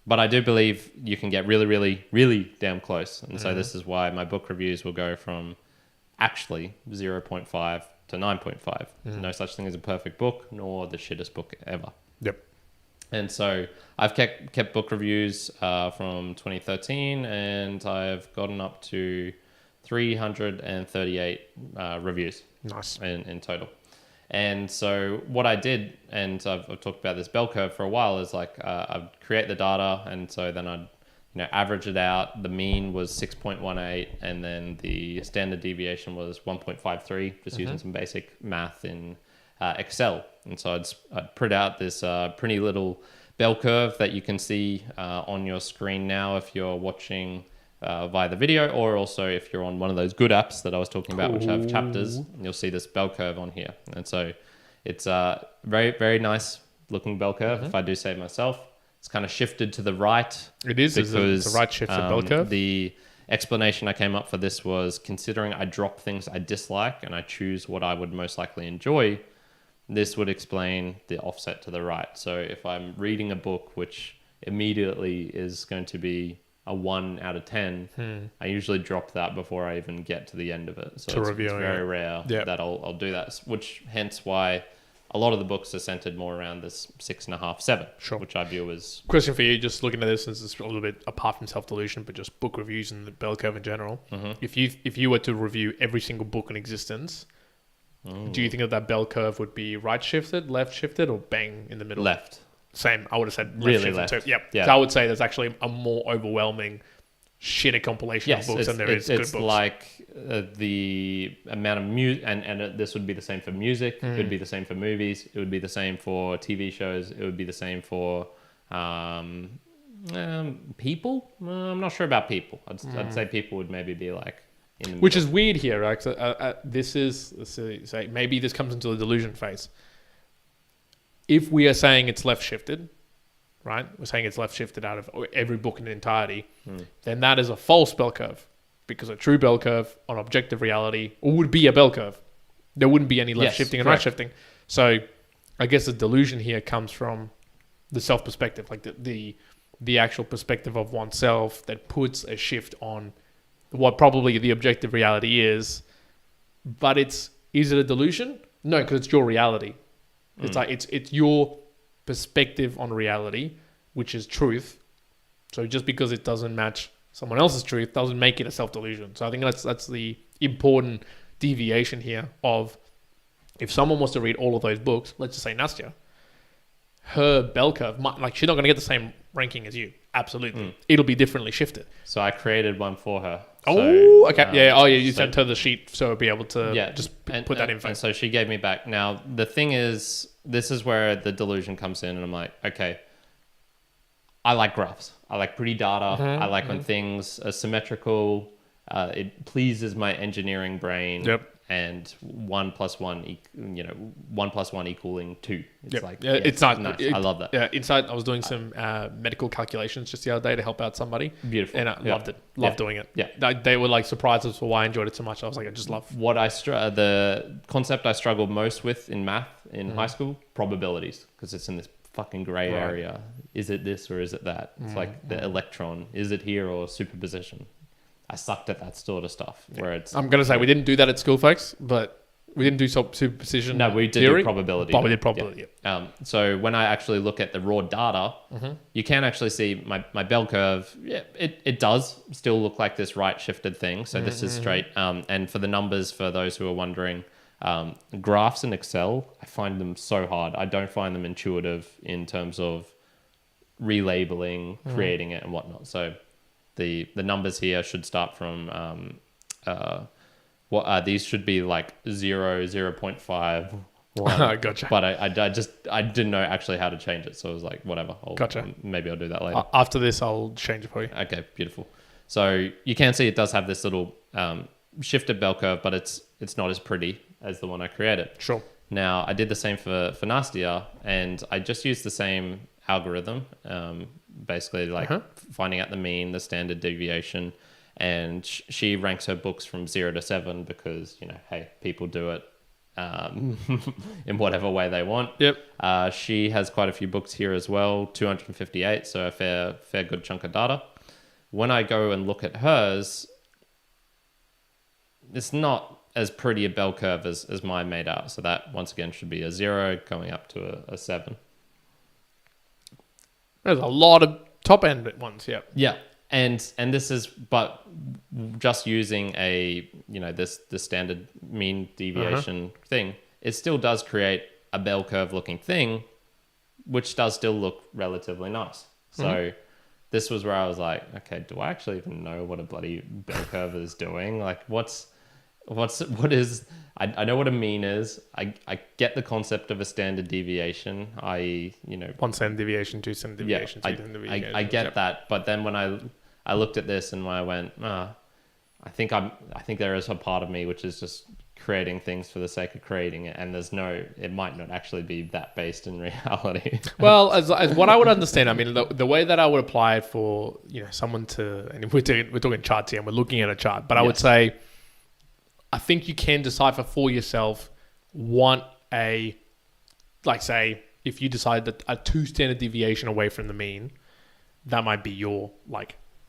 But I do believe you can get really, really, really damn close. And so this is why my book reviews will go from actually 0.5 to 9.5. No such thing as a perfect book, nor the shittest book ever. Yep. And so I've kept book reviews from 2013, and I've gotten up to 338 reviews. Nice. In total. And so what I did, and I've talked about this bell curve for a while, is like I'd create the data, and so then I'd average it out. The mean was 6.18, and then the standard deviation was 1.53, just using some basic math in Excel. And so I'd print out this pretty little bell curve that you can see on your screen now if you're watching via the video, or also if you're on one of those good apps that I was talking about, which have chapters, you'll see this bell curve on here. And so it's a very, very nice looking bell curve, if I do say myself. It's kind of shifted to the right. It is. Because it's a right shifted bell curve. The explanation I came up for this was, considering I drop things I dislike and I choose what I would most likely enjoy, this would explain the offset to the right. So if I'm reading a book which immediately is going to be a 1 out of 10, I usually drop that before I even get to the end of it. So it's very rare that I'll do that, which hence why a lot of the books are centered more around this 6.5, 7, which I view as... Question for you, just looking at this, since it's a little bit apart from Self-Delusion, but just book reviews and the bell curve in general. If you were to review every single book in existence, do you think that bell curve would be right shifted, left shifted, or bang in the middle? Left. Same. I would have said really left shifted too. Yep. Yeah. So I would say there's actually a more overwhelming shitty compilation of books than there is good books. It's like the amount of music, and this would be the same for music. It would be the same for movies. It would be the same for TV shows. It would be the same for people. I'm not sure about people. I'd say people would maybe be like in the middle. Which is weird here, right? So, this is, say, maybe this comes into the delusion phase. If we are saying it's left shifted, right? We're saying it's left shifted out of every book in entirety, then that is a false bell curve, because a true bell curve on objective reality would be a bell curve. There wouldn't be any left shifting and right shifting. So I guess the delusion here comes from the self perspective, like the actual perspective of oneself that puts a shift on what probably the objective reality is. But is it a delusion? No, because it's your reality. It's like it's your perspective on reality, which is truth. So just because it doesn't match someone else's truth doesn't make it a self-delusion. So I think that's the important deviation here of, if someone wants to read all of those books, let's just say Nastia, her bell curve, like, she's not going to get the same ranking as you. Absolutely. It'll be differently shifted. So I created one for her. Oh, okay. You sent her the sheet, so I'll be able to put that info. And so she gave me back. Now, the thing is, this is where the delusion comes in, and I'm like, okay, I like graphs. I like pretty data. I like when things are symmetrical. It pleases my engineering brain. Yep. And 1 + 1, 1 + 1 equaling 2. It's like, it's not nice. I love that. Yeah, inside, I was doing some medical calculations just the other day to help out somebody. Beautiful. And I loved it. Loved doing it. Yeah. They were like surprised as to why I enjoyed it so much. I was like, I just love the concept I struggled most with in math in high school, probabilities, because it's in this fucking gray area. Is it this or is it that? It's like the electron. Is it here or superposition? I sucked at that sort of stuff. Where it's, I'm gonna say we didn't do that at school, folks, but we didn't do superposition. No, we did do probability. But we did probability. Yeah. So when I actually look at the raw data, you can actually see my bell curve. Yeah, it does still look like this right shifted thing. So this is straight. And for the numbers, for those who are wondering, graphs in Excel, I find them so hard. I don't find them intuitive in terms of relabeling, creating it, and whatnot. So the numbers here should start from these should be like 0, 0.5, 1. Gotcha. But I didn't know actually how to change it, so I was like, whatever. Gotcha. Maybe I'll do that later. After this, I'll change it for you. Okay, beautiful. So you can see it does have this little shifted bell curve, but it's not as pretty as the one I created. Sure. Now I did the same for Nastia, and I just used the same algorithm, basically like finding out the mean, the standard deviation, and she ranks her books from 0 to 7 because, hey, people do it in whatever way they want. Yep. She has quite a few books here as well, 258, so a fair good chunk of data. When I go and look at hers, it's not as pretty a bell curve as mine made out. So that, once again, should be a 0 going up to a 7. There's a lot of top end ones, yeah. Yeah. And this is, but just using a, the standard mean deviation thing, it still does create a bell curve looking thing, which does still look relatively nice. So this was where I was like, okay, do I actually even know what a bloody bell curve is doing? Like what is, I know what a mean is. I get the concept of a standard deviation, i.e., 1 standard deviation, 2 standard deviation, 3 standard deviation. I get that. But then when I looked at this and when I went, I think there is a part of me which is just creating things for the sake of creating it, and it might not actually be that based in reality. Well, as what I would understand, I mean, the way that I would apply it for someone to, and we're talking charts here, and we're looking at a chart, but I would say, I think you can decipher for yourself say if you decide that a 2 standard deviation away from the mean, that might be your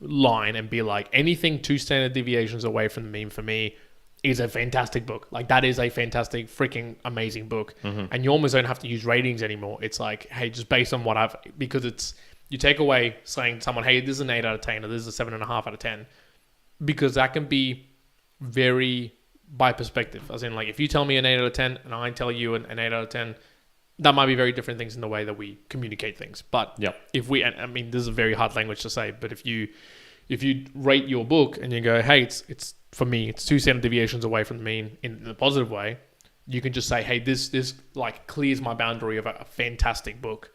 line, and be like, anything 2 standard deviations away from the mean for me is a fantastic book. Like, that is a fantastic, freaking amazing book. And you almost don't have to use ratings anymore. It's like, hey, just based on because you take away saying to someone, hey, this is an 8 out of 10, or this is a 7.5 out of 10, because that can be very by perspective. As in, like, if you tell me an 8 out of 10 and I tell you an 8 out of 10, that might be very different things in the way that we communicate things. But if we, and I mean, this is a very hard language to say, but if you rate your book and you go, hey, it's for me, it's 2 standard deviations away from the mean in the positive way, you can just say, hey, this like clears my boundary of a fantastic book.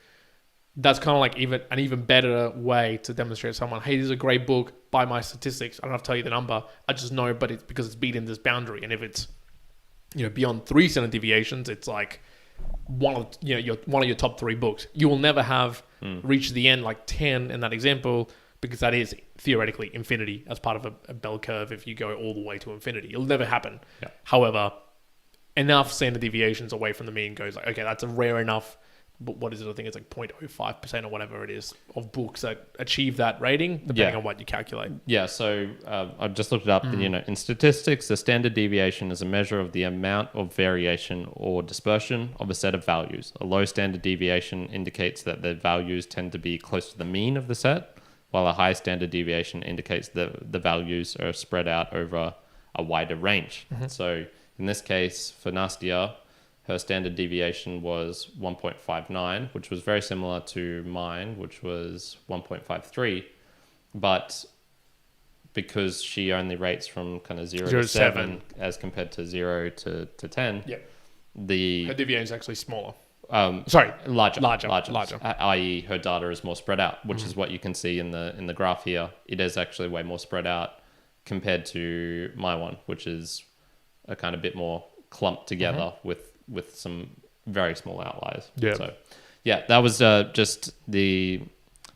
That's kind of like an even better way to demonstrate to someone, hey, this is a great book by my statistics. I don't have to tell you the number. I just know, but it's because it's beating this boundary. And if it's, beyond 3 standard deviations, it's like one of your top 3 books. You will never have reached the end, like 10 in that example, because that is theoretically infinity as part of a bell curve. If you go all the way to infinity, it'll never happen. However, enough standard deviations away from the mean goes like, okay, that's a rare enough, but what is it? I think it's like 0.05% or whatever it is of books that achieve that rating, depending on what you calculate. Yeah, so I've just looked it up. In statistics, the standard deviation is a measure of the amount of variation or dispersion of a set of values. A low standard deviation indicates that the values tend to be close to the mean of the set, while a high standard deviation indicates that the values are spread out over a wider range. So in this case, for Nastia, her standard deviation was 1.59, which was very similar to mine, which was 1.53. But because she only rates from kind of 0 to 7 as compared to 0 to 10, her deviation is actually smaller. Larger. I.e., her data is more spread out, which is what you can see in the graph here. It is actually way more spread out compared to my one, which is a kind of bit more clumped together with some very small outliers. So that was just the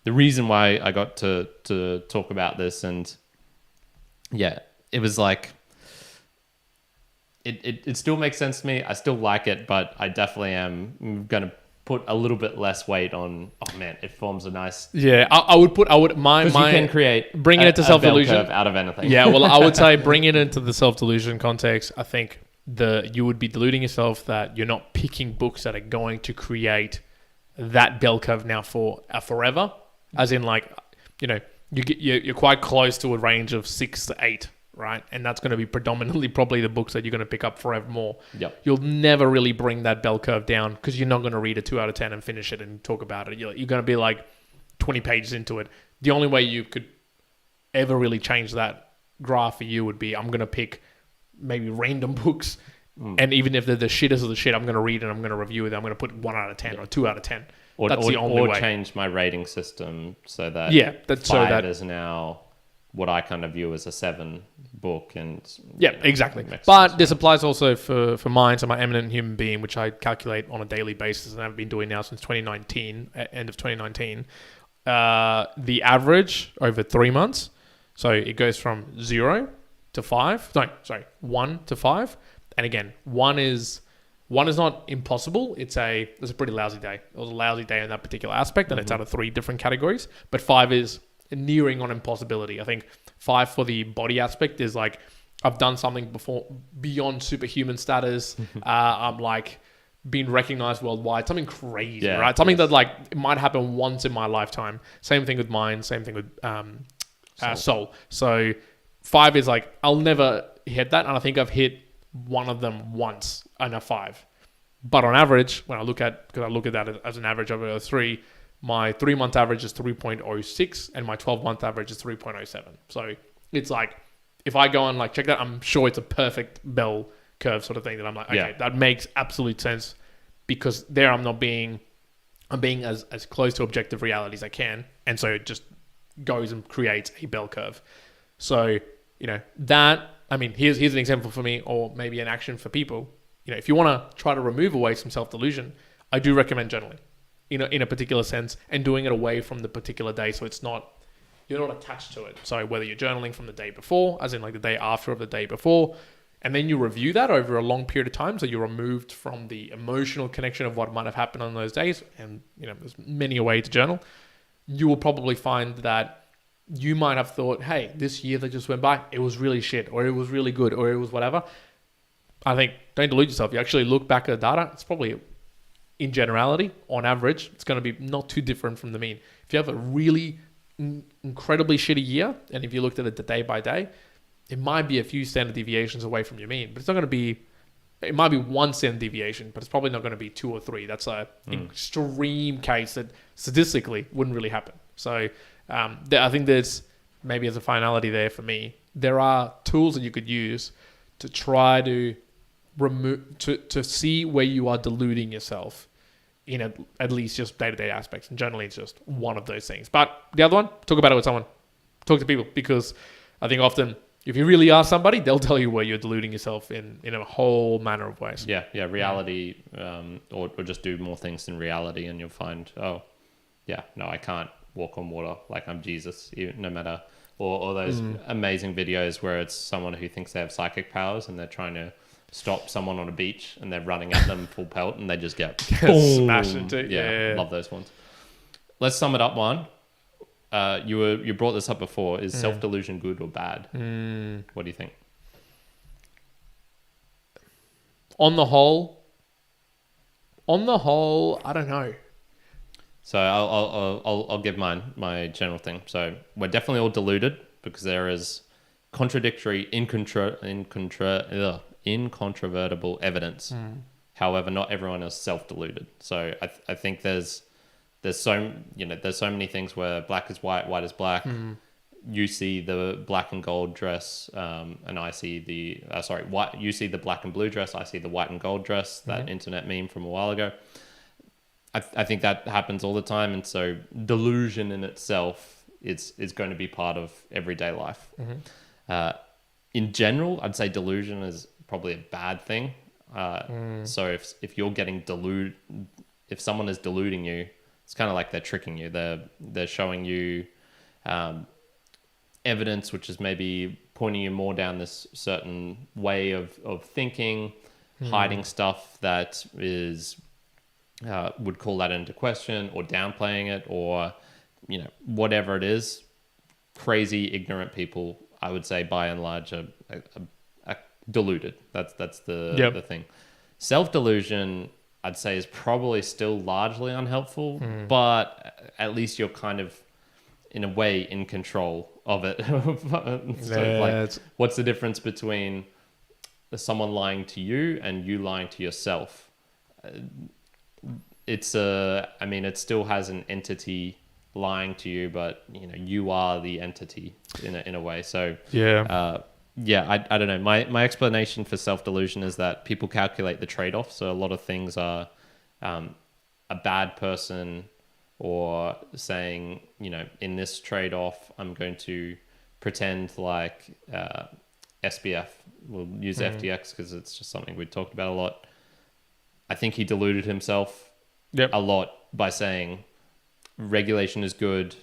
reason why I got to talk about this. And it was like, it still makes sense to me. I still like it, but I definitely am going to put a little bit less weight on, oh man, it forms a nice... Yeah, I would my... Because you can create bringing it to self-delusion out of anything. Yeah, well, I would say bring it into the self-delusion context. I think you would be deluding yourself that you're not picking books that are going to create that bell curve now for forever. As in, like, you're quite close to a range of 6 to 8. Right, and that's going to be predominantly probably the books that you're going to pick up forevermore. You'll never really bring that bell curve down because you're not going to read a 2 out of 10 and finish it and talk about it. You're going to be like 20 pages into it. The only way you could ever really change that graph for you would be, I'm going to pick maybe random books, and even if they're the shittest of the shit, I'm going to read and I'm going to review it. I'm going to put 1 out of 10 or 2 out of 10. That's the only way. Or change my rating system so that 5 is now what I kind of view as a 7 book. And exactly. But this applies also for mine, so my eminent human being, which I calculate on a daily basis and I've been doing now since 2019, end of 2019. The average over 3 months, so it goes from 0 to 5. 1 to 5. And again, 1 is not impossible. It's a pretty lousy day. It was a lousy day in that particular aspect, and it's out of 3 different categories. But 5 is nearing on impossibility. I think 5 for the body aspect is like, I've done something before beyond superhuman status. I'm like being recognized worldwide, something crazy, right? Something that like it might happen once in my lifetime. Same thing with mine. Same thing with soul. So 5 is like, I'll never hit that. And I think I've hit one of them once in a 5. But on average, when I look at, because I look at that as an average over 3, my 3-month average is 3.06 and my 12-month average is 3.07. So it's like, if I go and like check that, I'm sure it's a perfect bell curve sort of thing that I'm like, okay, that makes absolute sense, because there I'm being as close to objective reality as I can. And so it just goes and creates a bell curve. So, that, I mean, here's an example for me, or maybe an action for people. If you want to try to remove away some self-delusion, I do recommend journaling, in a particular sense, and doing it away from the particular day. So you're not attached to it. So whether you're journaling from the day before, as in like the day after of the day before, and then you review that over a long period of time, so you're removed from the emotional connection of what might have happened on those days, and there's many a way to journal, you will probably find that you might have thought, hey, this year that just went by, it was really shit, or it was really good, or it was whatever. I think, don't delude yourself. You actually look back at the data, it's probably, in generality, on average, it's going to be not too different from the mean. If you have a really incredibly shitty year, and if you looked at it day by day, it might be a few standard deviations away from your mean, but it's not going to be, it might be 1 standard deviation, but it's probably not going to be 2 or 3. That's an extreme case that statistically wouldn't really happen. So I think there's, maybe as a finality there for me, there are tools that you could use to try to remove, to see where you are deluding yourself in at least just day-to-day aspects. And generally it's just one of those things. But the other one, talk about it with someone. Talk to people, because I think often if you really are somebody, they'll tell you where you're deluding yourself in a whole manner of ways. Yeah, reality, or just do more things in reality, and you'll find, I can't walk on water like I'm Jesus, no matter, or those amazing videos where it's someone who thinks they have psychic powers and they're trying to stop someone on a beach and they're running at them full pelt and they just get smashed into. Yeah, love those ones. Let's sum it up, Juan. You brought this up before. Is self-delusion good or bad? What do you think? On the whole, I don't know. So I'll give my general thing. So we're definitely all deluded, because there is contradictory, incontrovertible evidence. However, not everyone is self-deluded. So I think there's so many things where black is white, white is black. You see the black and gold dress, and I see the white. You see the black and blue dress. I see the white and gold dress. That internet meme from a while ago. I think that happens all the time, and so delusion in itself is going to be part of everyday life. In general, I'd say delusion is probably a bad thing. So if you're getting deluded, if someone is deluding you, it's kind of like they're tricking you. They're showing you evidence which is maybe pointing you more down this certain way of thinking, hiding stuff that is would call that into question, or downplaying it, or whatever it is. Crazy, ignorant people, I would say, by and large, are deluded. That's the thing. Self-delusion, I'd say, is probably still largely unhelpful, but at least you're kind of, in a way, in control of it. What's the difference between someone lying to you and you lying to yourself? It still has an entity lying to you, but you are the entity in a way. So I don't know. My explanation for self-delusion is that people calculate the trade-off. So a lot of things are a bad person, or saying, in this trade-off, I'm going to pretend like SBF. We'll use FTX because it's just something we talked about a lot. I think he deluded himself a lot by saying regulation is good.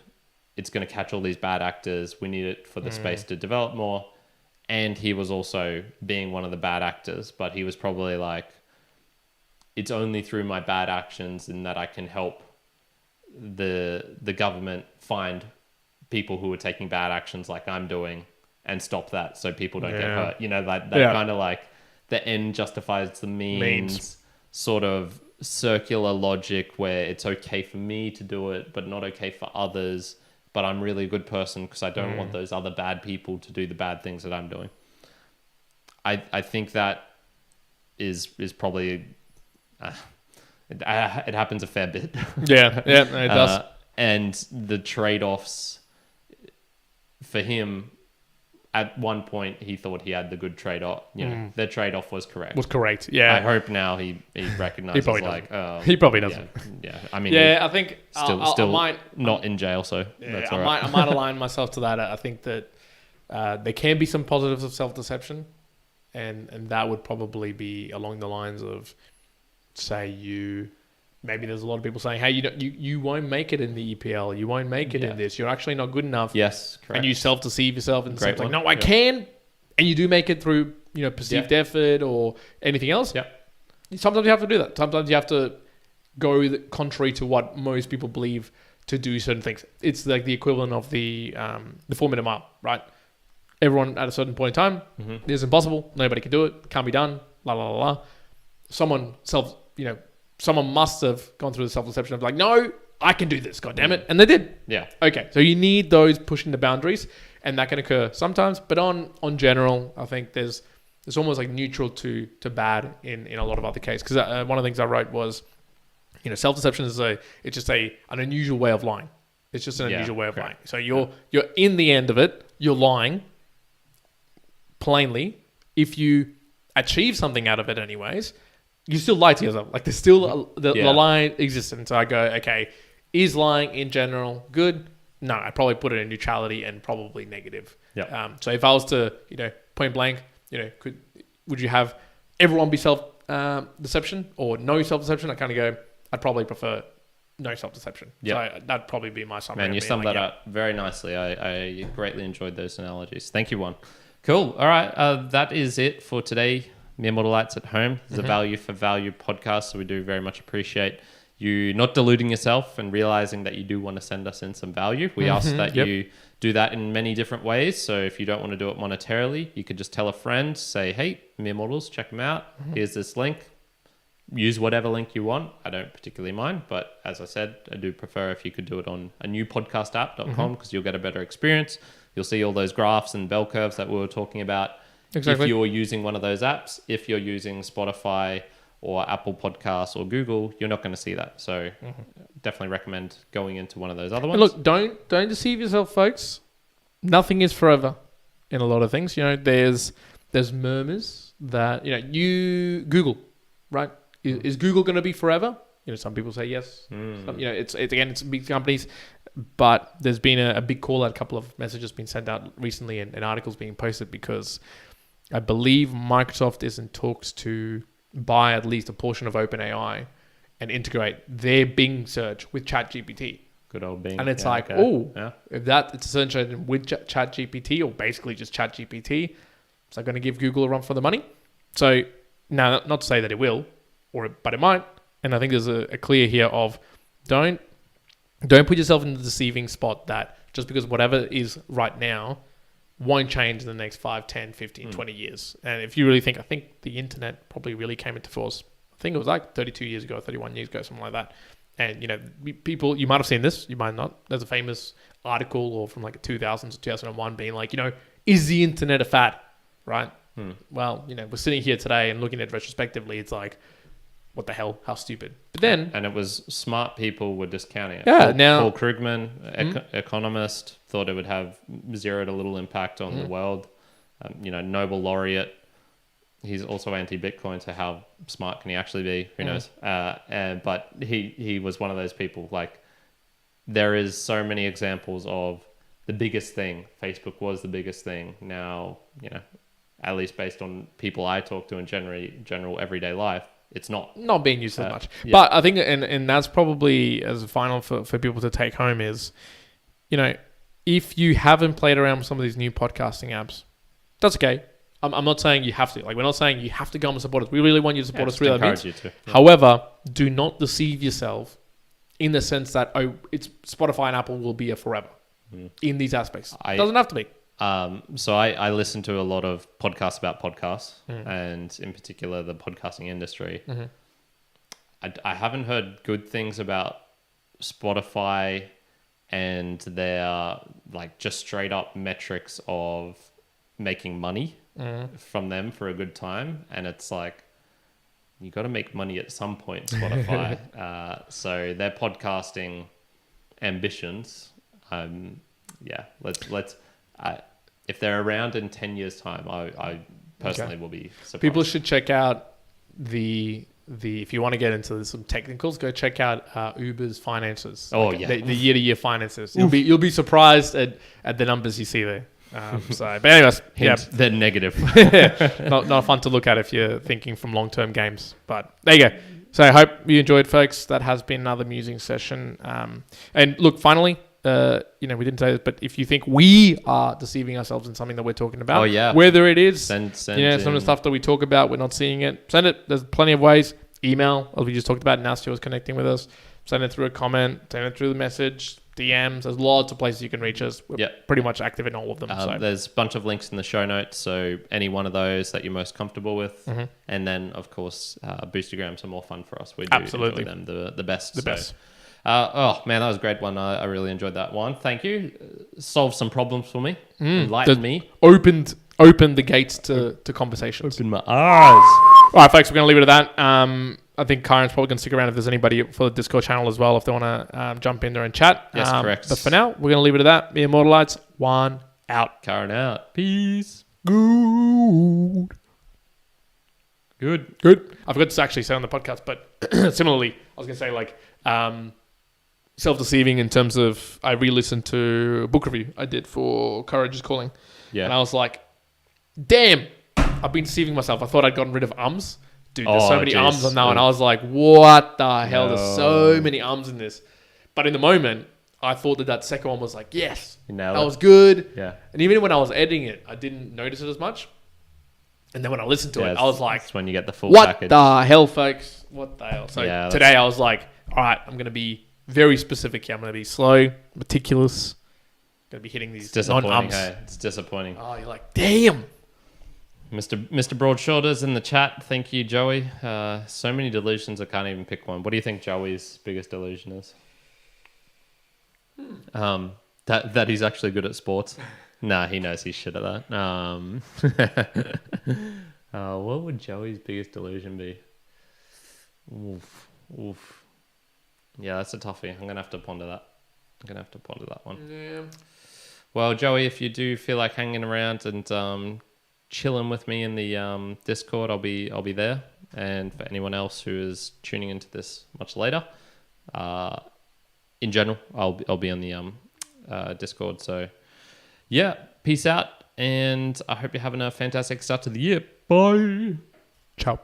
It's going to catch all these bad actors. We need it for the space to develop more. And he was also being one of the bad actors, but he was probably like, it's only through my bad actions and that I can help the government find people who are taking bad actions like I'm doing and stop that so people don't get hurt. That kind of like the end justifies the means sort of circular logic, where it's okay for me to do it, but not okay for others. But I'm really a good person because I don't want those other bad people to do the bad things that I'm doing. I think that is probably it happens a fair bit. Yeah, it does. And the trade-offs for him, at one point, he thought he had the good trade-off. The trade-off was correct. Was correct. Yeah. I hope now he recognizes He probably like he probably doesn't. Yeah. I mean, I think still I might not in jail, so that's all right. I might align myself to that. I think that there can be some positives of self-deception, and that would probably be along the lines of, say maybe there's a lot of people saying, hey, you won't make it in the EPL, you won't make it in this, you're actually not good enough. Yes, correct. And you self-deceive yourself and say, like, no, I Yeah. can, and you do make it through perceived effort or anything else. Yeah. Sometimes you have to do that. Sometimes you have to go contrary to what most people believe to do certain things. It's like the equivalent of the 4-minute mile, right? Everyone at a certain point in time, it's impossible. Nobody can do it. Can't be done. La la la la. Someone must have gone through the self-deception of like, no, I can do this. God damn it, and they did. Yeah. Okay, so you need those pushing the boundaries, and that can occur sometimes. But on general, I think there's almost like neutral to bad in a lot of other cases. Because one of the things I wrote was, self-deception is it's just an unusual way of lying. It's just an unusual way of lying. So you're in the end of it, you're lying plainly. If you achieve something out of it anyways, you still lie to yourself. Like there's still the lie exists. And so I go, okay, is lying in general good? No, I'd probably put it in neutrality and probably negative. Yeah. So if I was to, point blank, would you have everyone be self-deception or no self-deception? I kind of go, I'd probably prefer no self-deception. Yeah. So that'd probably be my summary. Man, you summed that up very nicely. I greatly enjoyed those analogies. Thank you, Juan. Cool. All right. That is it for today. Mere Mortalites at Home. This is a value for value podcast, so we do very much appreciate you not deluding yourself and realizing that you do want to send us in some value. We ask that you do that in many different ways. So if you don't want to do it monetarily, you could just tell a friend, say, hey, Mere Mortals, check them out. Here's this link. Use whatever link you want. I don't particularly mind, but as I said, I do prefer if you could do it on a new podcastapp.com because you'll get a better experience. You'll see all those graphs and bell curves that we were talking about. Exactly. If you're using one of those apps, if you're using Spotify or Apple Podcasts or Google, you're not going to see that. So definitely recommend going into one of those other ones. And look, don't deceive yourself, folks. Nothing is forever in a lot of things. There's murmurs that, Google, right? Is Google going to be forever? Some people say yes. It's big companies, but there's been a big call out, a couple of messages being sent out recently and articles being posted because I believe Microsoft is in talks to buy at least a portion of OpenAI and integrate their Bing search with ChatGPT. Good old Bing. And it's if it's essentially with ChatGPT or basically just ChatGPT, is that going to give Google a run for the money? So now, not to say that it will, but it might. And I think there's a clear here of don't put yourself in the deceiving spot that just because whatever is right now won't change in the next 5, 10, 15, 20 years. And if you really think, I think the internet probably really came into force. I think it was like 32 years ago, 31 years ago, something like that. And, people, you might have seen this, you might not. There's a famous article or from like 2000 to 2001 being like, is the internet a fad? Right? Well, we're sitting here today and looking at it retrospectively, it's like, what the hell? How stupid. But then... And it was smart people were discounting it. Yeah, Paul Krugman, economist, thought it would have zero to little impact on the world. Nobel laureate. He's also anti-Bitcoin, so how smart can he actually be? Who knows? But he was one of those people. Like, there is so many examples of the biggest thing. Facebook was the biggest thing. Now, at least based on people I talk to in general everyday life, it's not being used as much. Yeah. But I think, and that's probably as a final for people to take home is, if you haven't played around with some of these new podcasting apps, that's okay. I'm not saying you have to. Like, we're not saying you have to come and support us. We really want you to support us. Really encourage you to. Yeah. However, do not deceive yourself in the sense that, it's Spotify and Apple will be a forever in these aspects. It doesn't have to be. So I listen to a lot of podcasts about podcasts and in particular the podcasting industry. I haven't heard good things about Spotify and their like just straight up metrics of making money from them for a good time. And it's like, you got to make money at some point, Spotify. So their podcasting ambitions, let's if they're around in 10 years time, I personally will be surprised. People should check out the if you want to get into some technicals, go check out Uber's finances. Oh, like yeah. the year-to-year finances. You'll be surprised at the numbers you see there. But anyways, they're negative. not fun to look at if you're thinking from long-term games. But there you go. So I hope you enjoyed, folks. That has been another musing session. And look, finally, we didn't say this, but if you think we are deceiving ourselves in something that we're talking about, whether it is send some of the stuff that we talk about, we're not seeing it, send it. There's plenty of ways. Email, as we just talked about, Nastia was connecting with us. Send it through a comment, send it through the message, DMs. There's lots of places you can reach us. We're pretty much active in all of them. There's a bunch of links in the show notes, so any one of those that you're most comfortable with. Mm-hmm. And then, of course, Boostagrams are more fun for us. We do Absolutely enjoy them the best. The best. Oh man, that was a great one. I really enjoyed that one. Thank you. Solved some problems for me. Enlightened me. Opened the gates to conversations. Opened my eyes. All right, folks, we're going to leave it at that. I think Kyron's probably going to stick around if there's anybody for the Discord channel as well, if they want to jump in there and chat. Yes, correct. But for now, we're going to leave it at that. Me Immortalites, Juan out. Kyron out. Peace. Good. I forgot to actually say on the podcast, but similarly, I was going to say like self-deceiving in terms of I re-listened to a book review I did for Courage is Calling. Yeah. And I was like, damn, I've been deceiving myself. I thought I'd gotten rid of ums. Dude, there's so many ums on that one. I was like, what the hell? There's so many ums in this. But in the moment, I thought that second one was like, yes, that was good. Yeah. And even when I was editing it, I didn't notice it as much. And then when I listened to it, I was like, that's when you get the full what package. the hell, folks? What the hell? So Yeah, today I was like, all right, I'm going to be very specific here. I'm going to be slow, meticulous. Going to be hitting these non-ums. Hey? It's disappointing. Oh, you're like, damn. Mr. Broad Shoulders in the chat. Thank you, Joey. So many delusions, I can't even pick one. What do you think Joey's biggest delusion is? That he's actually good at sports. Nah, he knows he's shit at that. What would Joey's biggest delusion be? Oof. Yeah, that's a toughie. I'm gonna have to ponder that one. Yeah. Well, Joey, if you do feel like hanging around and chilling with me in the Discord, I'll be there. And for anyone else who is tuning into this much later, in general, I'll be on the Discord. So yeah, peace out, and I hope you're having a fantastic start to the year. Bye. Ciao.